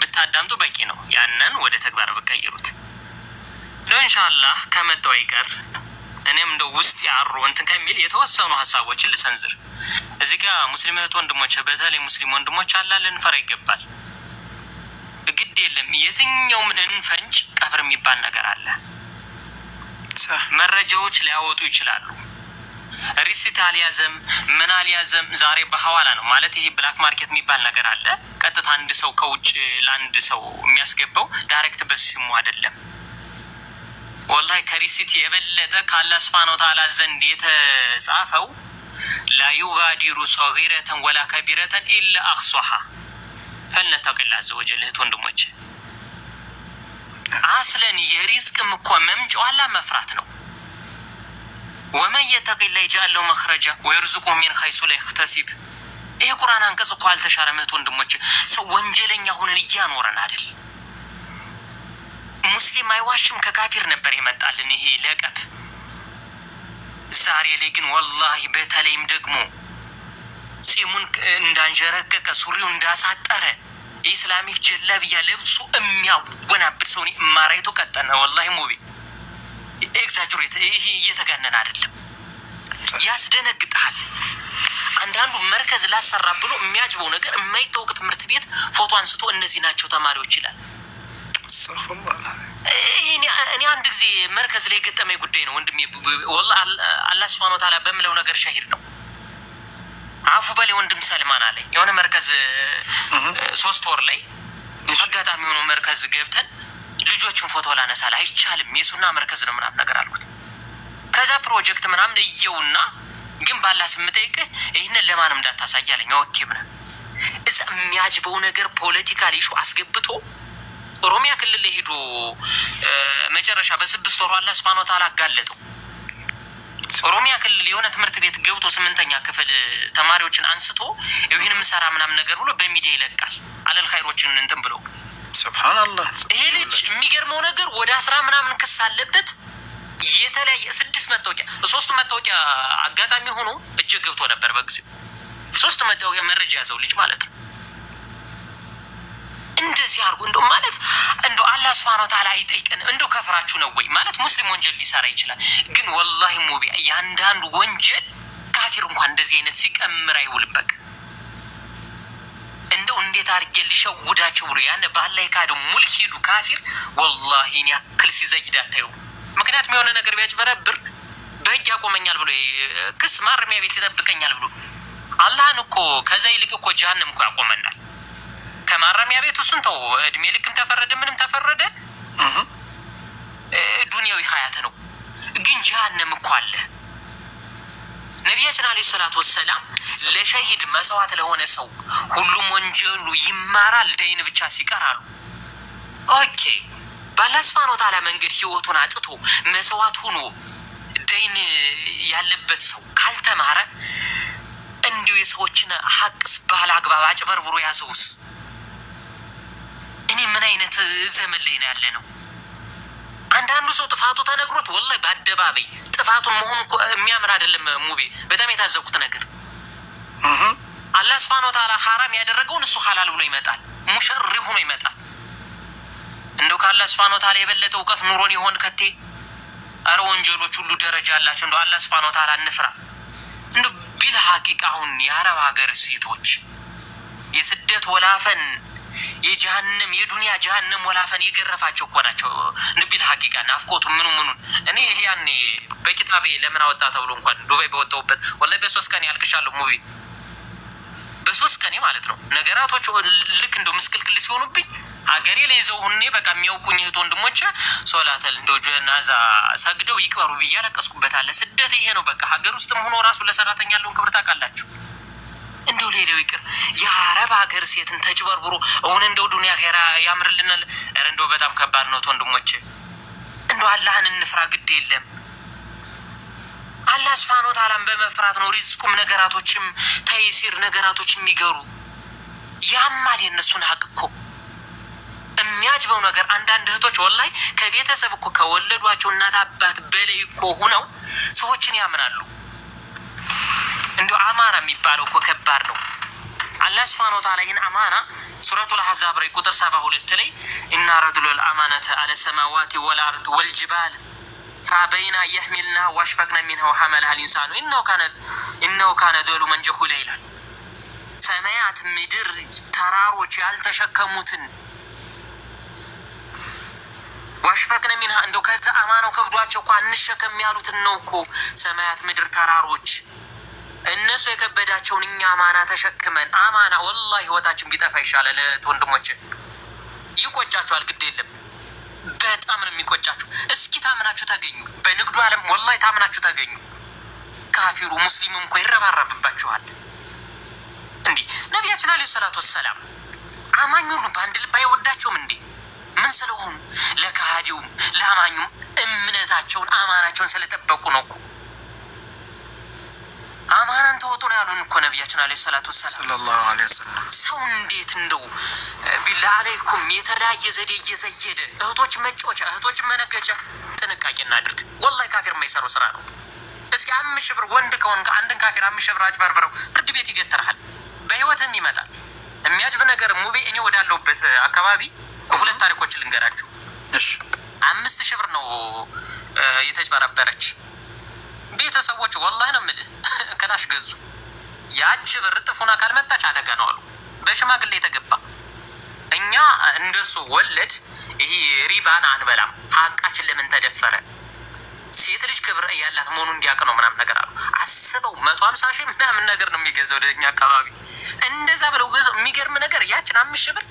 ብታዳምጡ በቂ ነው ያንን ወደ ተግባር በቀይሩት ነው ኢንሻአላህ ከመጣው አይቀር እኔም እንደው ውስጥ ያሩ እንትን ከሚል የተወሰኑ ሐሳቦችን ልሰንዝር እዚህ ጋር ሙስሊም እህት ወንድሞች በተለይ ሙስሊም ወንድሞች አላለን ፈራ ይገባል ግድ የለም የትኛውም እንፈንጭ ቀብር የሚባል ነገር አለ መረጃዎች ሊያወጡ ይችላሉ ሪሲት አልያዘም ምን አልያዘም ዛሬ በሐዋላ ነው ማለት ይሄ ብላክ ማርኬት የሚባል ነገር አለ ቀጥታ አንድ ሰው ከውጭ ላንድ ሰው የሚያስገባው ዳይሬክት በስሙ አይደለም والله ከሪሲት የበለጠ ካላ Subhanahu Wa Ta'ala ዘንድ የተጻፈው لا يغادر صغيرة ولا كبيرة إلا أحصاها فلنتق الله عز وجل ወንድሞች አስለን የሪዝቅ መቆመምጫው አላ መፍራት ነው ومن يتق الله يجعل له مخرجا ويرزقه من حيث لا يحتسب ይሄ ቁርአን አንቀጽ እኮ አልተሻረመት ወንድሞች ሰው ወንጀለኛ ሆነን ያኖረን አይደል ሙስሊም አይዋሽም ከካፊር ነበር ይመጣልን ይሄ ለቀብ ዛሬ ላይ ግን والله በተለይም ደግሞ ሲሙን እንዳንጀረቀቀ ሱሪው እንዳሳጠረ ኢስላሚክ ጀለብያ ለብሱ የሚያወናብድ ሰው ነው ማራይቶ ቀጠነ والله ሙቢ ኤግዛጀሬት ይሄ እየተጋነነ አይደለም ያስደነግጣል አንዳንዱ መርከዝ ላሰራ ብሎ የሚያጅበው ነገር የማይታወቅ ትምህርት ቤት ፎቶ አንስቶ እነዚህ ናቸው ተማሪዎች ይላል ሰፈላህ እኔ አንድ ጊዜ መርከዝ ላይ ገጠመኝ ጉዳይ ነው ወንድሜ والله አላህ Subhanahu Wa Ta'ala በመለው ነገር ሻሂድ ነው አፉ በለ ወንድም ሰልማን አለኝ የሆነ መርከዝ 3 ወር ላይ አጋጣሚ ሆኖ መርከዝ ገብተን ልጆችን ፎቶ ላነሳል አይቻልም የሱና መርከዝ ነው ምናምን ነገር አልኩት ከዛ ፕሮጀክት ምናምን እየውና ግን ባላስ ምጠይቅ ይሄንን ለማንም እንዳታሳያለኝ ኦኬ ብና እዛ የሚያጅበው ነገር ፖለቲካል ኢሹ አስገብቶ ኦሮሚያ ክልል ላይ ሄዶ መጨረሻ በ6 ወር አላህ Subhanahu Wa Ta'ala አጋለጠው ኦሮሚያ ክልል የሆነ ትምህርት ቤት ገብቶ 8ኛ ክፍል ተማሪዎችን አንስቶ ይሄንም ሰራ ምናምን ነገር ብሎ በሚዲያ ይለቃል አለል ኸይሮችን እንትን ብሎ ሱብሃንአላህ ይሄ ልጅ የሚገርመው ነገር ወደ 10 ምናምን ክስ አለበት የተለያየ 6 መታወቂያ 3 መታወቂያ አጋጣሚ ሆኖ እጅ ገብቶ ነበር በጊዜው 3 መታወቂያ መረጃ ያዘው ልጅ ማለት ነው። እንደዚህ አርጎ እንደው ማለት እንደው አላህ Subhanahu Wa Ta'ala አይጠይቀን እንደው ከፍራችሁ ነው ወይ ማለት ሙስሊም ወንጀል ሊሰራ ይችላል። ግን ወላሂ ሙቢ ያንዳንዱ ወንጀል ካፊር እንኳን እንደዚህ አይነት ሲቀምር አይውልበቅ እንደው እንዴት አርጌ ሊሸውዳቸው ብሎ ያን ባላይ ካዱ ሙልሂዱ ካፊር ወላሂ እኔ አክል ሲዘይድ አታዩ። ምክንያቱም የሆነ ነገር ቢያጭበረብር በህግ ያቆመኛል ብሎ ክስ ማረሚያ ቤት ይጠብቀኛል ብሎ አላህን እኮ ከዛ ይልቅ እኮ ጀሃነም እኮ ያቆመናል። ከማረሚያ ቤት እሱን ተው እድሜ ልክም ተፈረደ ምንም ተፈረደ ዱንያዊ ሀያት ነው። ግን ጀሃነም እኮ አለ። ነብያችን አለይሂ ሰላቱ ወሰለም ለሸሂድ መስዋዕት ለሆነ ሰው ሁሉም ወንጀሉ ይማራል ደይን ብቻ ሲቀራሉ። ኦኬ በአላህ Subhanahu Wa Ta'ala መንገድ ህይወቱን አጥቶ መስዋዕት ሆኖ ደይን ያለበት ሰው ካልተማረ እንዲሁ የሰዎችን ሐቅስ ባላግባብ አጭበርብሮ ያዘውስ እኔ ምን አይነት ዘመን ላይ ነው ያለነው? አንዳንዱ ሰው ጥፋቱ ተነግሮት ወላሂ በአደባባይ ጥፋቱን መሆኑ የሚያምር አይደለም። ሙቤ በጣም የታዘብኩት ነገር አላህ Subhanahu Wa Ta'ala حرام ያደረገውን እሱ ሐላል ብሎ ይመጣል። ሙሸሪብ ሆኖ ይመጣል። እንደው ከአላህ Subhanahu Wa Ta'ala የበለጠ ዕውቀት ኑሮን ይሆን ከቴ? አረ ወንጀሎች ሁሉ ደረጃ አላቸው። እንደው አላህ Subhanahu Wa Ta'ala እንፍራ። እንደው ቢል ሐቂቃውን የአረብ ሀገር ሴቶች የስደት ወላፈን የጀሃነም የዱንያ ጀሃነም ወላፈን ይገረፋቸው እኮ ናቸው። ንቢል ሐቂቃ ናፍቆቱ ምኑን እኔ ያኔ በኪታቤ ለምን አወጣ ተብሎ እንኳን ዱባይ በወጣውበት ወላሂ በ3 ቀን ያልቅሻለሁ ሙቢ በ3 ቀን ማለት ነው። ነገራቶች ልክ እንደው ምስክልክል ሲሆኑብኝ ሀገሬ ላይ ዘው ሁኔ በቃ የሚያውቁኝ እህት ወንድሞቼ ሶላተል እንደው ጀናዛ ሰግደው ይቀሩ በያለቀስኩበት አለ። ስደት ይሄ ነው በቃ ሀገር ውስጥም ሆኖ ራሱ ለሰራተኛ ያለውን ክብር ታውቃላችሁ። እንደው ሌላው ይቅር የአረብ ሀገር ሴትን ተጭበርብሮ አሁን እንደው ዱንያ ኸራ ያምርልናል። እንደው በጣም ከባድ ነው ወንድሞቼ። እንደው አላህን እንፍራ ግድ የለም። አላህ Subhanahu Wa Ta'ala በመፍራት ነው ሪዝቁም ነገራቶችም ተይሲር ነገራቶችም የሚገሩ ያማል የነሱን ሀቅ እኮ የሚያጅበው ነገር አንዳንድ እህቶች ወላሂ ከቤተሰብ እኮ ከወለዷቸው እናት አባት በላይ እኮ ሆነው ሰዎችን ያምናሉ። እንደው አማና የሚባለው እኮ ከባድ ነው። አላህ Subhanahu Wa Ta'ala ይህን አማና ሱረቱል አሕዛብ ላይ ቁጥር 72 ላይ እና ረዱል አማነተ አለ ሰማዋቲ ወልአርድ ወልጅባል فابين يحملنا واشفقنا منها وحملها الانسان انه كان ظلوما جهولا ይላል። ሰማያት ምድር ተራሮች ያልተሸከሙትን واشفقنا منها እንደው ከአማናው ከብዷቸው እኮ አንሸከም ያሉትን ነው እኮ ሰማያት ምድር ተራሮች እነሱ የከበዳቸውን እኛ አማና ተሸክመን አማና ወላሂ ወታችን ቢጠፋ ይሻላል። ወንድሞቼ ይቆጫቸዋል ግድ የለም በጣም ነው የሚቆጫችሁ። እስኪ ታምናችሁ ተገኙ በንግዱ ዓለም ወላሂ ታምናችሁ ተገኙ። ካፊሩ ሙስሊሙም እኮ ይረባረብባችኋል። እንዴ ነብያችን አለይሂ ሰላቱ ወሰለም አማኙ ሁሉ በአንድ ልብ አይወዳቸውም እንዴ? ምን ስለሆኑ ለካሃዲውም ለአማኙም እምነታቸውን አማናቸውን ስለጠበቁ ነው እኮ አማናን ተወጡ ነው ያሉን እኮ ነብያችን አለይሂ ሰላቱ ወሰለም ሰለላሁ ዐለይሂ ወሰለም። ሰው እንዴት እንደው ቢላህ አለይኩም የተለያየ ዘዴ እየዘየደ እህቶች መጮቻ እህቶች መነገጫ ጥንቃቄ እናድርግ። ወላሂ ካፊር የማይሰራው ስራ ነው። እስኪ 5,000 ብር ወንድ ከሆነ አንድን ካፊር 5,000 ብር አጭበርብረው ፍርድ ቤት ይገተራል። በህይወትም ይመጣል የሚያጅብ ነገር ሙቤ እኔ ወዳለሁበት አካባቢ ሁለት ታሪኮች ልንገራችሁ። እሺ 5,000 ብር ነው የተጭበረበረች ቤተሰቦች ወላሂ ነው የምልህ ክላሽ ገዙ። ያቺ ብር ጥፉና ካልመጣች አደጋ ነው አሉ። በሽማግሌ የተገባ እኛ እንደሱ ወለድ ይሄ ሪባን አንበላም ሀቃችን ለምን ተደፈረ ሴት ልጅ ክብር ያላት መሆኑን እንዲያውቅ ነው ምናምን ነገር አሉ። አስበው 150 ሺህ ምናምን ነገር ነው የሚገዛው ወደኛ አካባቢ እንደዛ ብለው ገዘው። የሚገርም ነገር ያችን 5,000 ብር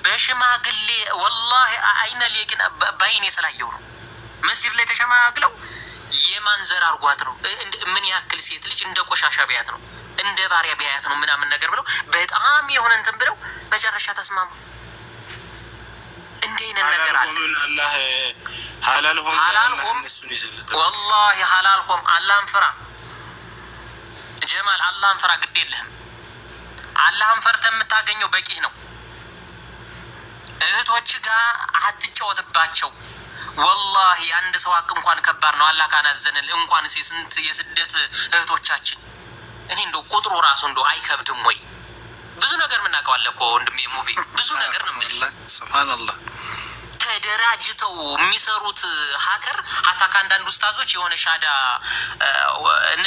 በሽማግሌ ወላሂ አይነ ለየቅን ባይኔ ስላየው ነው መስጂድ ላይ ተሸማግለው የማንዘር አርጓት ነው ምን ያክል ሴት ልጅ እንደ ቆሻሻ ቢያት ነው እንደ ባሪያ ቢያት ነው ምናምን ነገር ብለው በጣም የሆነ እንትን ብለው መጨረሻ ተስማሙ። እንደይነ ነገር አለ አላህ ሐላልሁም ወላሂ ሐላልሁም አላህን ፍራ ጀማል አላህን ፍራ ግድ የለህም። አላህን ፈርተህ የምታገኘው በቂ ነው። እህቶች ጋር አትጫወትባቸው والله عند سواك እንኳን ከባድ ነው አላህ ካናዘነል እንኳን ስንት የስደት እህቶቻችን እኔ እንደው ቁጥሩ ራሱ እንደው አይከብድም ወይ ብዙ ነገር ምናቀው አለ እኮ ወንድሜ ሙቤ ብዙ ነገር ነው ማለት ሱብሃንአላህ ተደራጅተው የሚሰሩት ሀከር ሀታ ካንዳንድ ኡስታዞች የሆነ ሻዳ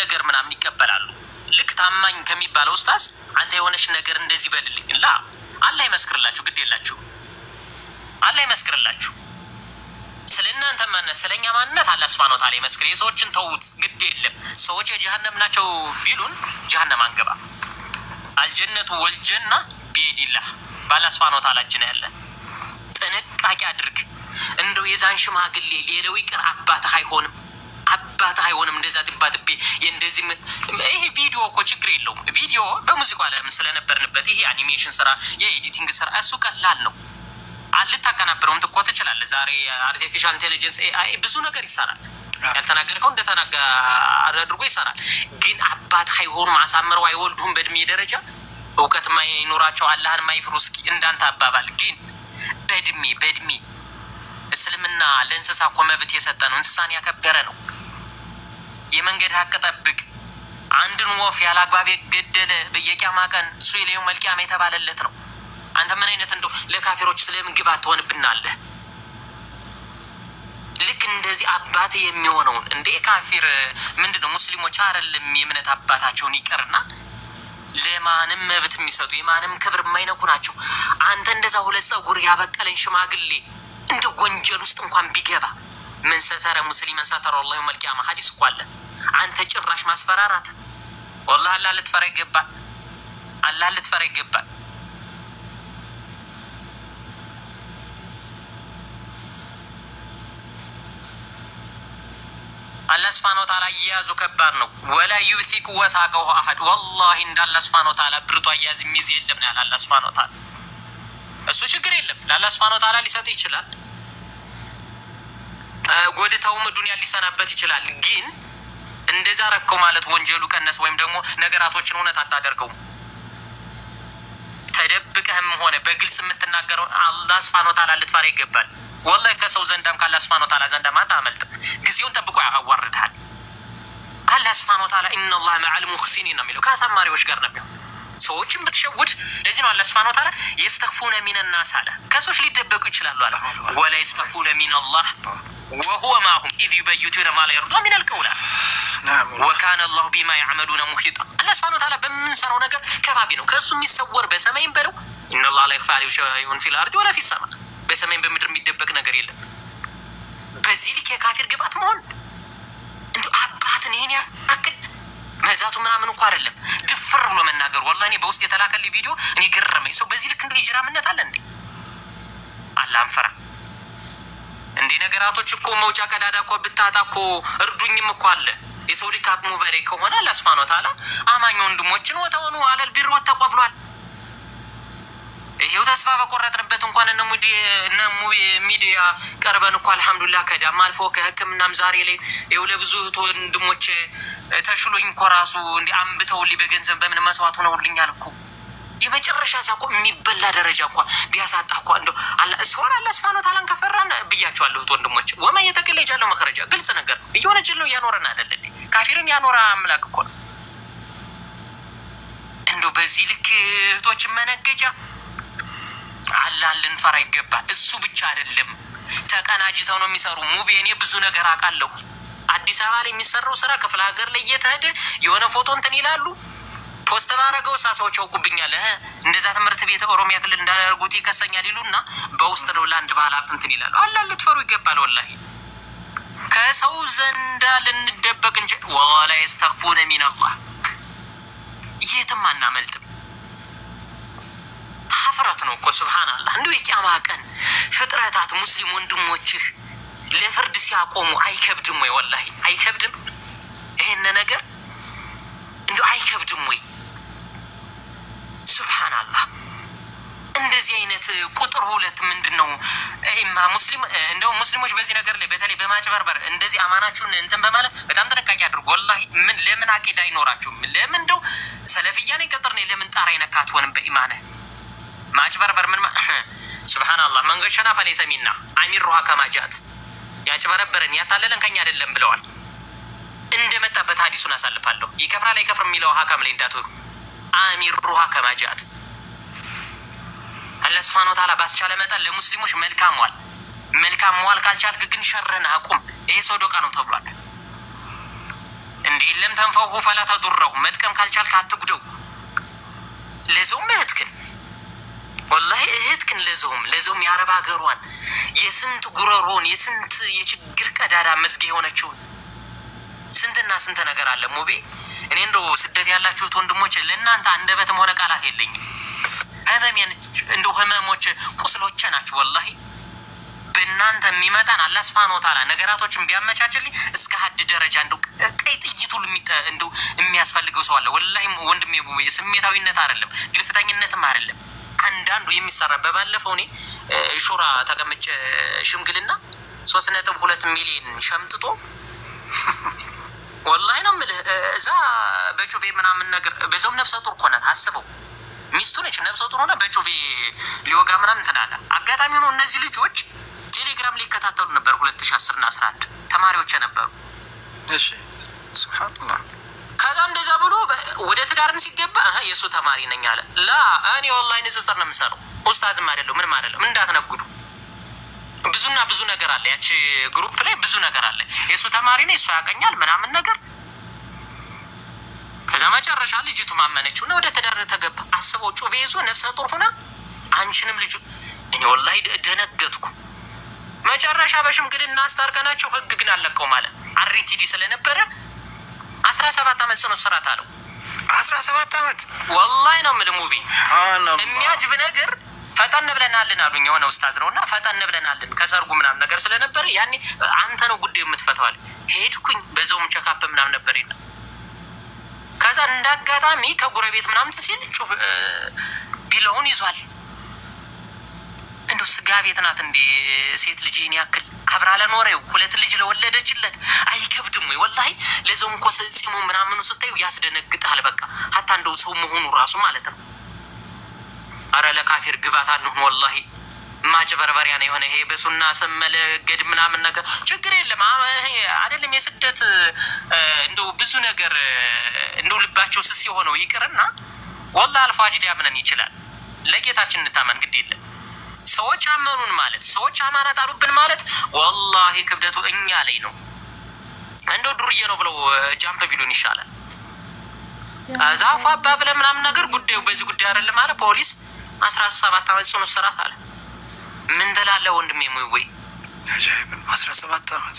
ነገር ምናምን ይቀበላሉ ልክ ታማኝ ከሚባለው ኡስታዝ አንተ የሆነሽ ነገር እንደዚህ በልልኝ ላ አላህ ይመስክርላችሁ ግድ የላችሁ አላህ ይመስክርላችሁ ስለናንተ ማንነት ስለኛ ማንነት አላህ Subhanahu Wa Ta'ala ይመስክር የሰዎችን ተውት ግድ የለም ሰዎች የጀሃነም ናቸው ቢሉን ጀሃነም አንገባ አልጀነቱ ወልጀና ቢይዲላህ ባላህ Subhanahu Wa Ta'ala እጅ ነው ያለ ጥንቃቄ አድርግ እንደው የዛን ሽማግሌ ሌላው ይቅር አባትህ አይሆንም እንደዛ ጥባጥቤ እንደዚህ ይሄ ቪዲዮ እኮ ችግር የለውም ቪዲዮ በሙዚቃ ዓለም ስለነበርንበት ይሄ አኒሜሽን ስራ የኤዲቲንግ ስራ እሱ ቀላል ነው አልተቀናበረውም ተቆጥ ይችላል ዛሬ አርቲፊሻል ኢንተለጀንስ ኤአይ ብዙ ነገር ይሰራል ያልተናገርከው እንደተናገ አድርጎ ይሰራል ግን አባት አይሆኑ ማሳመረው አይወልዱም በእድሜ ደረጃ እውቀት ማይኖራቸው አላህን ማይፍሩስኪ እንዳንተ አባባል ግን በእድሜ እስልምና ለእንስሳ እኮ መብት የሰጠ ነው እንስሳን ያከበረ ነው የመንገድ ሀቅ ጠብቅ አንድን ወፍ ያላግባብ ገደለ በየቂያማ ቀን ሱይሌው መልቂያማ የተባለለት ነው አንተ ምን አይነት እንደው ለካፊሮች ስለምን ግባት ተወንብናለ ልክ እንደዚህ አባት የሚሆነው እንደ ካፊር ምንድነው ሙስሊሞች አይደለም የምነት አባታቸውን ይቀርና ለማንም መብት የሚሰጡ የማንም ክብር የማይነኩ ናቸው አንተ እንደዛ ሁለት ጸጉር ያበቀለን ሽማግሌ እንደ ወንጀል ውስጥ እንኳን ቢገባ ምን ሰተረ ሙስሊማን ሰተረ الله يوم القيامه ሐዲስ ቋለ አንተ ጭራሽ ማስፈራራት والله አላህ ልትፈራ ይገባል الله سبحانه وتعالى يازو كبار ነው ولا يثق وثاقه احد والله ان الله سبحانه وتعالى ብርቱ አያዝ ሚዝ የለም ነው الله سبحانه وتعالى እሱ ችግር የለም ለአላህ Subhanahu Wa Ta'ala ሊሰጥ ይችላል ጎድታው ዱንያ ሊሰናበት ይችላል ግን እንደዛ ረከው ማለት ወንጀሉ ከነስ ወይም ደግሞ ነገራቶችን ሆነ ታታደርገው ተደብቀህም ሆነ በግልጽ የምትናገረው አላህ Subhanahu Wa Ta'ala ልትፈራ ይገባል والله ከሰው ዘንዳም ካላህ Subhanahu Wa Ta'ala ዘንዳም አታመልጥ ግዚውን ጠብቆ ያዋርዳል አላህ Subhanahu Wa Ta'ala ان الله مع المحسنين ነው የሚለው ካሳማሪዎች ጋር ነው ሰዎችን ብትሸውድ ለዚህ ነው አላህ Subhanahu Wa Ta'ala يستخفون من الناس አለ ከሰዎች ሊደበቁ ይችላሉ አለ ولا يستخفون من الله وهو معهم اذ يبيتون ما لا يرضى من القول نعم وكان الله بما يعملون محيطا الله Subhanahu Wa Ta'ala በመንሰራው ነገር ከባቢ ነው ከሱ የሚሰወር በሰማይም በለው ان الله لا يخفى عليه شيء في الارض ولا في السماء በሰማይም በምድር የሚደበቅ ነገር የለም በዚህ ልክ የካፊር ግባት መሆን እንዴ አባትን ይሄን ያክል መዛቱ ምናምን እንኳን አይደለም ድፍር ብሎ መናገር والله እኔ በውስጥ የተላከልኝ ቪዲዮ እኔ ገረመኝ ሰው በዚህ ልክ እንደ ኢጅራምነት አለ እንዴ አላህን ፈራ እንዴ ነገራቶች እኮ መውጫ ቀዳዳ እኮ ብታጣ እኮ እርዱኝም እኮ አለ የሰው ልክ አቅሙ በሬ ከሆነ አላህ Subhanahu Wa Ta'ala አማኝ ወንድሞችን ወተወኑ አለል ቢሮ ተቀብሏል ይሄው ተስፋ በቆረጥንበት እንኳን እነሙ ሚዲያ ቀርበን እኮ አልহামዱሊላህ ከዳም አልፎ ከህክምናም ዛሬ ላይ ይው ለብዙ ወንድሞች ተሽሎኝ እኮ ራሱ እንዴ አንብተውልኝ በገንዘብ በምን መስዋዕት ሆነውልኛል እኮ የመጨረሻ ዛቆ የሚበላ ደረጃ እንኳን ቢያሳጣ እኮ እንደው አላህ Subhanahu Wa Ta'ala ከፈራን ብያቸዋለሁ ወንድሞች ወማ የተከለጃለው መከረጃ ግልጽ ነገር እየሆነችል ነው ያኖረና አይደለም ካፊርን ያኖራ አምላክ እኮ እንደው በዚህ ልክ እህቶች መነገጃ አላህ ልንፈራ ይገባል እሱ ብቻ አይደለም ተቀናጅተው ነው የሚሰሩ ሙቤኔ ብዙ ነገር አቃለው አዲስ አበባ ላይ የሚሰራው ስራ ክፍለ ሀገር ላይ እየተሄደ የሆነ ፎቶ እንትን ይላሉ ፖስት ባረገው ሳሳዎች አውቁብኛል እንደዛ ትምርት ቤት ኦሮሚያ ክልል እንዳደረጉት ይከሰኛል ይሉና በውስጥ ነው ላንድ ባላብት እንትን ይላሉ አላህ ልትፈሩ ይገባል والله ከሰው ዘንዳ ልንደበቅ እንጂ ወላ يستخفون من الله የትም አናመልጥም ሐፍረት ነው እኮ ሱብሃንአላህ እንደው የቂያማ ቀን ፍጥረታት ሙስሊም ወንድሞችህ ለፍርድ ሲያቆሙ አይከብድም ወይ والله አይከብድም ይሄን ነገር እንደው አይከብድም ወይ ሱብሃንአላህ እንደዚህ አይነት ቁጥር ሁለት ምንድነው ኢማ ሙስሊም እንደው ሙስሊሞች በዚህ ነገር ላይ በተለይ በማጭበርበር እንደዚህ አማናችሁን እንትን በማለት በጣም ተነቃቂ አድርጉ والله ምን ለምን አቂዳ አይኖራችሁም ለምን እንደው ሰለፊያ ነኝ ቀጥር ነኝ ለምን ጣራ ይነካት ሆነም በኢማነ ማጭበርበር ምን ሱብሃንአላህ መንገሸና ፈለይሰ ሚና አሚሩሃ ከማጃት ያጭበረበረን ያታለለን ከኛ አይደለም ብለዋል። እንደመጣበት ሐዲሱን አሳልፋለሁ። ይከፍራል አይከፍርም የሚለው ሐካም ላይ እንዳትወሩ። አሚሩሃ ከማጃት አላህ ሱብሓነሁ ወተዓላ ባስቻለ መጠን ለሙስሊሞች መልካም ዋል ካልቻልክ ግን ሸርህን አቁም። ይሄ ሶዶቃ ነው ተብሏል። እንዴ ለም ተንፈው ፈላ ተዱረው መጥቀም ካልቻልክ አትጉደው። ለዘውም እህትክን ወላሂ እህትክን ለዘውም የአረብ ሀገሯን የስንት ጉረሮን የስንት የችግር ቀዳዳ መዝጊያ የሆነችውን ስንትና ስንት ነገር አለ ሙቤ። እኔ እንደው ስደት ያላችሁት ወንድሞች ለእናንተ አንደበትም ሆነ ቃላት የለኝም። ህመሞች ቁስሎች ናችሁ ወላሂ። በእናንተ የሚመጣን አላህ ሱብሓነሁ ወተዓላ ነገራቶችን ቢያመቻችልኝ እስከ ሀድ ደረጃ እንደው ቀይ ጥይት ሁሉ እንደው የሚያስፈልገው ሰው አለ ወላሂ ወንድሜ። ስሜታዊነት አይደለም ግልፍተኝነትም አይደለም። አንዳንዱ የሚሰራ በባለፈው እኔ ሹራ ተቀምጬ ሽምግልና 3.2 ሚሊዮን ሸምጥጦ ወላሂ ነው የምልህ እዛ በጩቤ ምናምን ነገር በዛውም ነፍሰ ጡር እኮ ናት አስበው። ሚስቱ ነች ነፍሰ ጡር ሆና በጩቤ ሊወጋ ምናምን ትላለ። አጋጣሚ ሆኖ እነዚህ ልጆች ቴሌግራም ላይ ይከታተሉ ነበር 2010 እና 11 ተማሪዎች ነበሩ። እሺ ሱብሃንአላህ። ከዛ እንደዛ ብሎ ወደ ትዳርም ሲገባ የሱ ተማሪ ነኝ አለ። ላ እኔ ወላሂ ንጽጽር ነው የምሰራው ኡስታዝም አይደለም ምንም አይደለም እንዳትነግዱ። ብዙና ብዙ ነገር አለ ያቺ ግሩፕ ላይ ብዙ ነገር አለ። የሱ ተማሪ ነኝ እሱ ያቀኛል ምናምን ነገር። ከዛ መጨረሻ ልጅቱ ማመነችውና ወደ ትዳር ተገባ። አስበው ጩቤ ይዞ ነፍሰ ጡር ሆና አንቺንም ልጅ እኔ ወላሂ ደነገጥኩ። መጨረሻ በሽምግልና አስታርቀናቸው ህግ ግን አለቀው ማለት አሪቲዲ ስለነበረ 17 ዓመት ጽኑ እስራት አለው። 17 ዓመት ወላሂ ነው የምልህ ሙቢ። የሚያጅብ ነገር ፈጠን ብለናልን አሉኝ የሆነ ኡስታዝ ነውና ፈጠን ብለናልን ከሰርጉ ምናምን ነገር ስለነበረ ያኔ አንተ ነው ጉዳይ የምትፈታው አለ። ሄድኩኝ በዛውም ቸካፕ ምናምን ነበርና ከዛ እንዳጋጣሚ ከጉረቤት ምናምን ሲል ቢለውን ይዟል። እንደው ስጋ ቤት ናት እንዴ ሴት ልጅን ያክል አብራ ለኖረው ሁለት ልጅ ለወለደችለት አይከብድም ወይ ወላሂ። ለዛውም እኮ ጺሙ ምናምኑ ስታዩ ያስደነግጣል። በቃ ሀታ እንደው ሰው መሆኑ ራሱ ማለት ነው። አረ ለካፊር ግባት አንሁን ወላሂ። ማጭበርበሪያ ነው የሆነ ይሄ በሱና ሰመለ ገድ ምናምን ነገር ችግር የለም አይደለም። የስደት እንደው ብዙ ነገር እንደው ልባቸው ስስ የሆነው ይቅርና ወላሂ አልፎ አጅዳ ምንን ይችላል። ለጌታችን እንታመን ግድ የለም። ሰዎች አመኑን ማለት ሰዎች አማና ጣሉብን ማለት ወላሂ ክብደቱ እኛ ላይ ነው። እንደው ዱርዬ ነው ብለው ጃምፕ ቢሉን ይሻላል። አዛፋ አባብለ ምናምን ነገር ጉዳዩ በዚህ ጉዳይ አይደለም ማለት ፖሊስ 17 ዓመት ጽኑ እስራት አለ። ምን ትላለህ ወንድሜ? ወይ አጃይብ 17 ዓመት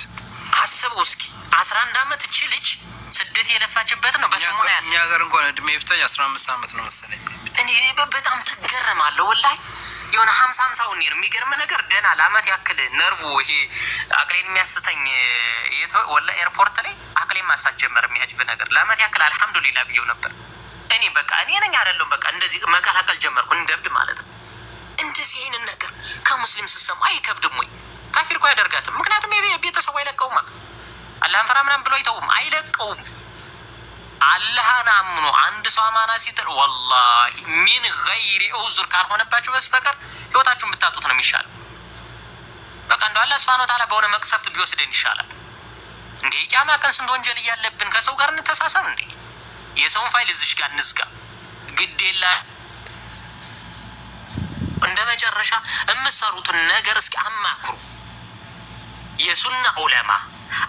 አስበው እስኪ 11 ዓመት እቺ ልጅ ስደት የለፋችበት ነው። በስሙ ነው እኛ ሀገር እንኳን እድሜ ይፍታኝ 15 ዓመት ነው መሰለኝ። እኔ በጣም ትገረማለህ ወላሂ። የሆነ 50 ነው የሚገርም ነገር ደና ለአመት ያክል ነርቡ ይሄ አቅሌን የሚያስተኝ ወላሂ ኤርፖርት ላይ አቅሌን ማሳት ጀመረ። የሚያጅብ ነገር ለአመት ያክል አልহামዱሊላህ ብዬው ነበር። እኔ በቃ እኔ ነኝ አይደለም በቃ እንደዚህ መቀላቀል ጀመርኩ እንደብድ ማለት ነው። እንደዚህ አይነት ነገር ከሙስሊም ሲሰማ አይከብድም ወይ? ካፊር እኮ ያደርጋትም። ምክንያቱም የቤተሰቡ አይለቀውም አላህን ፈራ ምናምን ብሎ አይተውም አይለቀውም። አላህን አምኖ አንድ ሰው አማና ሲጥል ወላሂ ሚን ገይሪ ዑዝር ካልሆነባችሁ በስተቀር ህይወታችሁን ብታጡት ነው የሚሻለው። በቃ እንደው አላህ ሱብሓነሁ ወተዓላ በሆነ መቅሰፍት ቢወስደን ይሻላል። እንዴ ቂያማ ቀን ስንት ወንጀል እያለብን ከሰው ጋር እንተሳሰብ እንዴ? የሰውን ፋይል እዚሽ ጋር እንዝጋ ግዴላ። እንደ መጨረሻ የምትሰሩትን ነገር እስኪ አማክሩ። የሱና ዑለማ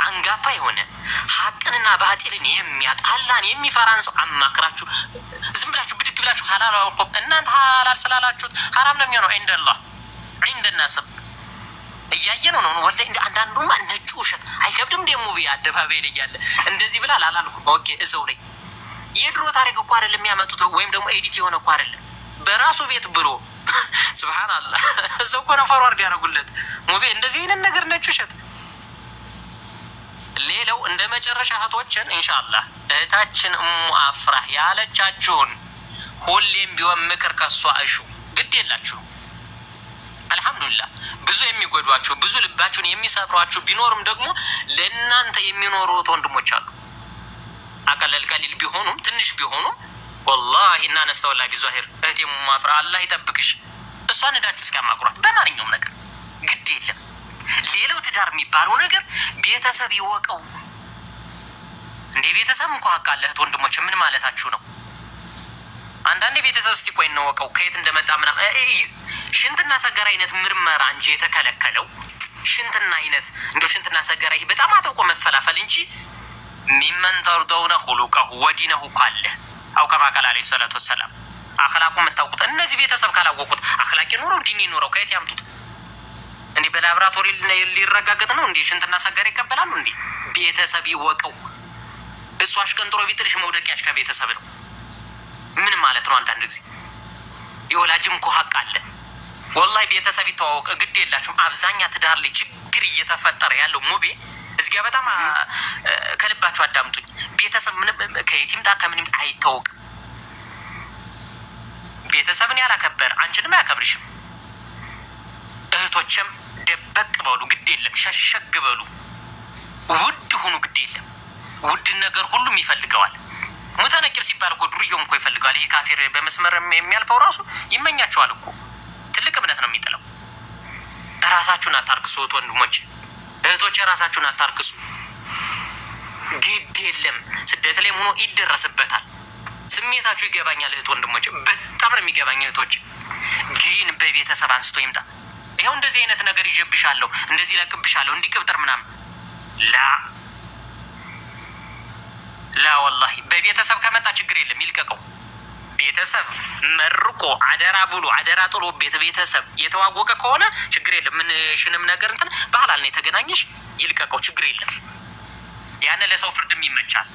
አንጋፋ የሆነ ሐቅንና ባጢልን የሚያጣላን የሚፈራን ሰው አማክራችሁ ዝም ብላችሁ ብድግ ብላችሁ ሐላል አውቆ እናንተ ሐላል ስላላችሁት ሐራም ነው የሚሆነው። እንደላህ እንደናሰብ እያየነው ነው ወላሂ። እንደ አንዳንዱማ ነጭ ውሸት አይከብድም ደሞ በአደባባይ ላይ ያለ እንደዚህ ብላ አላልኩም። ኦኬ እዛው ላይ የድሮ ታሪክ እኮ አይደለም የሚያመጡት ወይም ደግሞ ኤዲት የሆነ እኮ አይደለም በራሱ ቤት ብሎ ሱብሃንአላህ እዛው እኮ ነው ፎርዋርድ ያደረጉለት ሙቤ። እንደዚህ አይነት ነገር ነጭ ውሸት። ሌላው እንደ መጨረሻ እህቶችን ኢንሻአላህ እህታችን ኡሙ አፍራህ ያለቻችሁን ሁሌም ቢሆን ምክር ከሷ እሹ ግድ የላችሁ። አልহামዱሊላህ ብዙ የሚጎዷችሁ ብዙ ልባችሁን የሚሰብሯችሁ ቢኖርም ደግሞ ለእናንተ የሚኖሩት ወንድሞች አሉ። አቀለል ቀሊል ቢሆኑም ትንሽ ቢሆኑም ወላሂ እና ነስተውላ ቢዛሂር እህቴ ኡሙ አፍራህ አላህ ይጠብቅሽ። እሷን እዳችሁ እስኪያማክሯት በማንኛውም ነገር ግድ የለም ሌላው ትዳር የሚባለው ነገር ቤተሰብ ይወቀው። እንደ ቤተሰብ እንኳን ሀቅ አለ። እህት ወንድሞች ምን ማለታችሁ ነው? አንዳንዴ ቤተሰብ እስቲ ቆይ እንወቀው ከየት እንደመጣ ምናምን። ሽንትና ሰገራ አይነት ምርመራ እንጂ የተከለከለው ሽንትና አይነት እንደው ሽንትና ሰገራ ይሄ በጣም አጥብቆ መፈላፈል እንጂ ሚመን ተርዶውነ ሁሉቀሁ ወዲነሁ ካለ አው ከማ ቃል አለይሂ ሰላቱ ወሰላም አኽላቁ የምታውቁት እነዚህ ቤተሰብ ካላወቁት አኽላቂ ኑረው ዲኒ ኑረው ከየት ያምጡት? እንዴ በላብራቶሪ ሊረጋገጥ ነው እንዴ? ሽንትና ሰገራ ይቀበላሉ እንዴ? ቤተሰብ ይወቀው። እሱ አሽቀንጥሮ ቢጥልሽ መውደቂያሽ ከቤተሰብ ነው። ምን ማለት ነው? አንዳንድ ጊዜ የወላጅም እኮ ሀቅ አለ። ወላሂ ቤተሰብ ይተዋወቅ ግድ የላችሁም። አብዛኛ ትዳር ላይ ችግር እየተፈጠረ ያለው ሙቤ እዚጋ በጣም ከልባችሁ አዳምጡኝ። ቤተሰብ ምንም ከየት ይምጣ ከምንም አይታወቅ። ቤተሰብን ያላከበር አንቺንም አያከብርሽም። እህቶችም ደበቅ በሉ ግድ የለም፣ ሸሸግ በሉ፣ ውድ ሁኑ ግድ የለም። ውድ ነገር ሁሉም ይፈልገዋል። ሙተነቂብ ሲባል እኮ ዱርዬውም እኮ ይፈልገዋል። ይሄ ካፊር በመስመር የሚያልፈው ራሱ ይመኛቸዋል እኮ። ትልቅ እምነት ነው የሚጥለው። ራሳችሁን አታርክሱ ወንድሞች እህቶች፣ ራሳችሁን አታርክሱ። ግድ የለም ስደት ላይ ሆኖ ይደረስበታል። ስሜታችሁ ይገባኛል እህት ወንድሞች፣ በጣም ነው የሚገባኝ እህቶች። ግን በቤተሰብ አንስቶ ይምጣ። ይኸው እንደዚህ አይነት ነገር ይጀብሻለሁ፣ እንደዚህ ለቅብሻለሁ፣ እንዲቅብጥር ምናምን ላ ወላሂ በቤተሰብ ከመጣ ችግር የለም ይልቀቀው። ቤተሰብ መርቆ አደራ ብሎ አደራ ጥሎ ቤተሰብ የተዋወቀ ከሆነ ችግር የለም። ምን ሽንም ነገር እንትን ባህላል ነው የተገናኘሽ ይልቀቀው፣ ችግር የለም። ያን ለሰው ፍርድም ይመቻል፣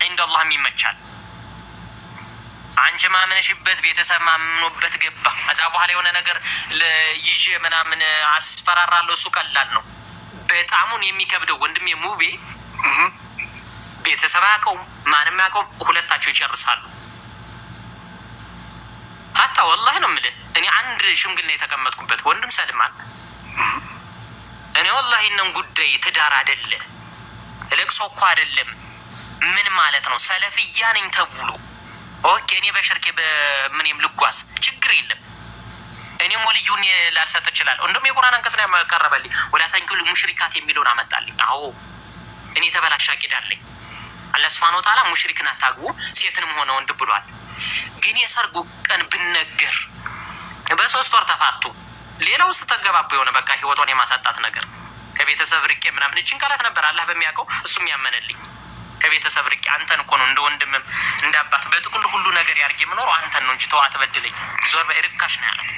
ኢንደላህም ይመቻል። አንቺ ማምነሽበት ቤተሰብ ማምኖበት ገባ። እዛ በኋላ የሆነ ነገር ይዤ ምናምን አስፈራራለሁ፣ እሱ ቀላል ነው። በጣሙን የሚከብደው ወንድሜ ሙቤ ቤተሰብ አያውቀውም፣ ማንም አያውቀውም። ሁለታቸው ይጨርሳሉ። ሀታ ወላሂ ነው የምልህ እኔ አንድ ሽምግልና የተቀመጥኩበት ወንድም ሰልማን እኔ ወላሂ እነን ጉዳይ ትዳር አይደለ ለቅሶ እኮ አይደለም ምን ማለት ነው ሰለፍያ ነኝ ተብሎ ኦኬ እኔ በሽርክ በምንም ልጓስ ችግር የለም። እኔ ሞልዩን ላልሰጥ ይችላል። እንደውም የቁርአን አንቀጽ ላይ ማቀረበልኝ ወላ ተንኩል ሙሽሪካት የሚለውን አመጣልኝ። አዎ እኔ ተበላሽ አቂዳ አለኝ። አላህ ሱብሓነሁ ወተዓላ ሙሽሪክን አታግቡ ሴትንም ሆነ ወንድ ብሏል። ግን የሰርጉ ቀን ብነገር በ3 ወር ተፋቱ ሌላው ውስጥ ተገባቡ የሆነ በቃ ህይወቷን የማሳጣት ነገር ከቤተሰብ ርቄ ምናምን እቺን ቃላት ነበር አላህ በሚያውቀው እሱም ያመነልኝ። ከቤተሰብ ርቄ አንተን እኮ ነው እንደ ወንድምም እንደ አባት በጥቅሉ ሁሉ ነገር ያርጌ ምኖር አንተን ነው እንጂ ተው አትበድለኝ ዞር በእርካሽ ነው ያላት።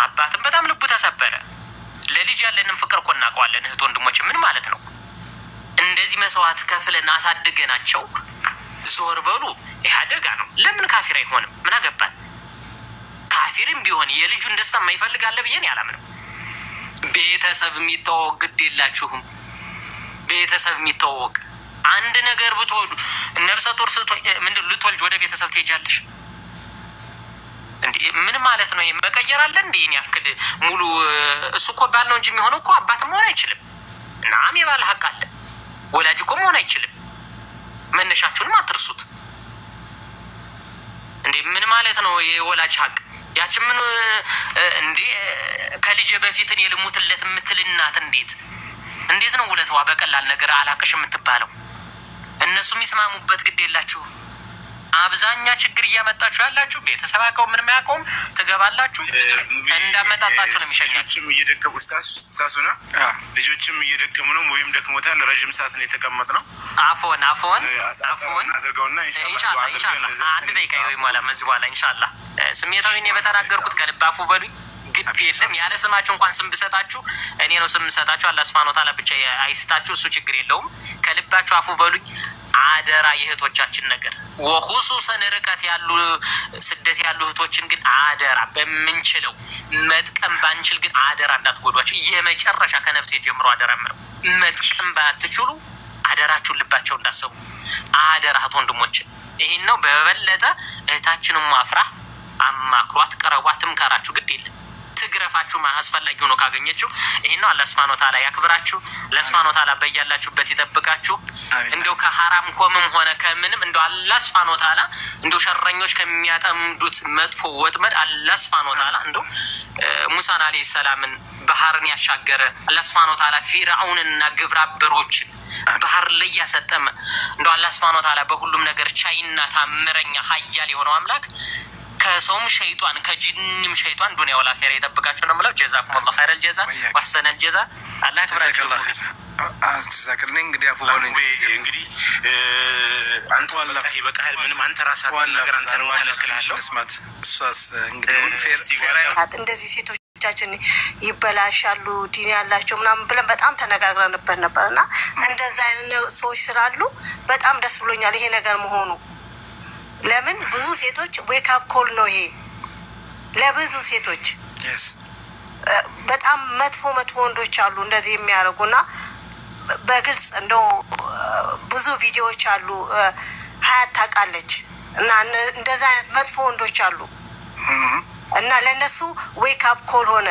አባትም በጣም ልቡ ተሰበረ። ለልጅ ያለንን ፍቅር እኮ እናውቀዋለን እህት ወንድሞች ምን ማለት ነው? እንደዚህ መስዋዕት ከፍለን አሳድገናቸው ዞር በሉ ይሄ አደጋ ነው። ለምን ካፊር አይሆንም? ምን አገባን? ካፊርም ቢሆን የልጁን ደስታ የማይፈልግ አለ ብዬ ያላምንም። ቤተሰብ የሚተዋወቅ ግድ የላችሁም። ቤተሰብ የሚተዋወቅ አንድ ነገር ብትወዱ ነፍሰ ጡር ምንድን ልትወልጅ ወደ ቤተሰብ ትሄጃለሽ እንዴ? ምን ማለት ነው? መቀየር አለ እንዴ? እኔ ያክል ሙሉ እሱ እኮ ባል ነው እንጂ የሚሆነው እኮ አባት መሆን አይችልም። እናም የባል ሀቅ አለ። ወላጅ እኮ መሆን አይችልም። መነሻችሁንም አትርሱት እንዴ። ምን ማለት ነው የወላጅ ሀቅ? ያችን ምን እንዴ ከልጅ በፊት እኔ ልሙትለት የምትል እናት እንዴት ነው ውለታዋ በቀላል ነገር አላቀሽ የምትባለው? እነሱ የሚስማሙበት ግድ የላችሁ። አብዛኛ ችግር እያመጣችሁ ያላችሁ ቤተሰብ አቀው ምን ማያቀውም ትገባላችሁ እንዳመጣጣችሁ ነው የሚሸኛችሁ። ልጆችም እየደከሙ ስታሱና ልጆችም እየደከሙ ነው ወይም ደክሞታል። ረጅም ሰዓት ነው የተቀመጥነው። አፎን አድርገውና ኢንሻአላህ አንድ ደቂቃ ወይ ማለት መዚህ በኋላ ኢንሻአላህ ስሜታዊ ነው በተናገርኩት ከልብ አፉ በሉኝ። ግድ የለም ያለ ስማችሁ እንኳን ስም ብሰጣችሁ እኔ ነው ስም ሰጣችሁ። አላህ ሱብሓነሁ ወተዓላ ብቻ አይስጣችሁ፣ እሱ ችግር የለውም። ከልባችሁ አፉ በሉኝ። አደራ የእህቶቻችን ነገር ወኹሱሰን ርቀት ያሉ ስደት ያሉ እህቶችን ግን አደራ በምንችለው መጥቀም ባንችል ግን አደራ እንዳትጎዷቸው። የመጨረሻ ከነፍሴ ጀምሮ አደራ ምነው መጥቀም ባትችሉ አደራችሁን ልባቸው እንዳሰቡ አደራ እህት ወንድሞች። ይሄን ነው በበለጠ እህታችንን ማፍራ አማክሯት፣ ቀረቧት፣ ትምከራችሁ ግድ የለም። ትግረፋችሁ አስፈላጊ ሆኖ ካገኘችው ይሄን ነው። አላህ ሱብሓነሁ ወተዓላ ያክብራችሁ። አላህ ሱብሓነሁ ወተዓላ በያላችሁበት ይጠብቃችሁ። እንደው ከሐራም ኮምም ሆነ ከምንም እንደው አላህ ሱብሓነሁ ወተዓላ እንደው ሸረኞች ከሚያጠምዱት መጥፎ ወጥመድ አላህ ሱብሓነሁ ወተዓላ እንደው ሙሳን አለይሂ ሰላምን ባህርን ያሻገረ አላህ ሱብሓነሁ ወተዓላ ፊርዓውንና ግብረ አበሮችን ባህር ላይ ያሰጠመ እንደው አላህ ሱብሓነሁ ወተዓላ በሁሉም ነገር ቻይና ታምረኛ ኃያል የሆነው አምላክ ከሰውም ሸይጣን ከጂንም ሸይጣን ዱንያ ወላ ኸይር ይጠብቃችሁ ነው ማለት ጀዛኩም አላህ ኸይረል ጀዛ ወህሰነል ጀዛ አላህ ክብራችሁ አስተዛክልኝ እንግዲህ አፉባሉኝ እንግዲህ አንተ ወላሂ ይበቃል ምንም አንተ ራስህ ነገር አንተ ነው ተለክላለህ መስማት እሷስ እንግዲህ ፌራይት እንደዚህ ሴቶቻችን ይበላሻሉ ዲን ያላቸው ምናምን ብለን በጣም ተነጋግረንበት ነበርና እንደዛ አይነት ሰዎች ስላሉ በጣም ደስ ብሎኛል ይሄ ነገር መሆኑ። ለምን ብዙ ሴቶች ዌክ አፕ ኮል ነው ይሄ ለብዙ ሴቶች በጣም መጥፎ ወንዶች አሉ እንደዚህ የሚያደርጉና በግልጽ እንደው ብዙ ቪዲዮዎች አሉ ሀያት ታውቃለች እና እንደዛ አይነት መጥፎ ወንዶች አሉ እና ለነሱ ዌክ አፕ ኮል ሆነ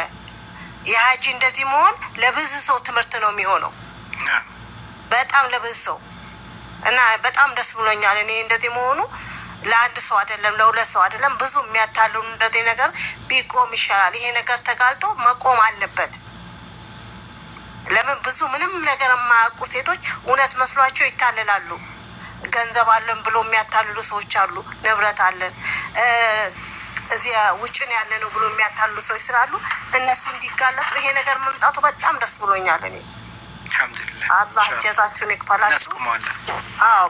የሀጂ እንደዚህ መሆን ለብዙ ሰው ትምህርት ነው የሚሆነው በጣም ለብዙ ሰው እና በጣም ደስ ብሎኛል እኔ እንደዚህ መሆኑ ለአንድ ሰው አይደለም ለሁለት ሰው አይደለም ብዙ የሚያታልሉ እንደዚህ ነገር ቢቆም ይሻላል ይሄ ነገር ተጋልጦ መቆም አለበት። ለምን ብዙ ምንም ነገር የማያውቁ ሴቶች እውነት መስሏቸው ይታለላሉ ገንዘብ አለን ብሎ የሚያታልሉ ሰዎች አሉ ንብረት አለን እዚህ ውጭን ያለ ነው ብሎ የሚያታልሉ ሰዎች ስላሉ እነሱ እንዲጋለጡ ይሄ ነገር መምጣቱ በጣም ደስ ብሎኛል እኔ አልহামዱሊላህ አላህ ጀዛችሁን ይክፈላችሁ።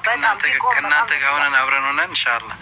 በጣም ቢቆም ከእናንተ ጋር ሆነን አብረን ሆነን ኢንሻአላህ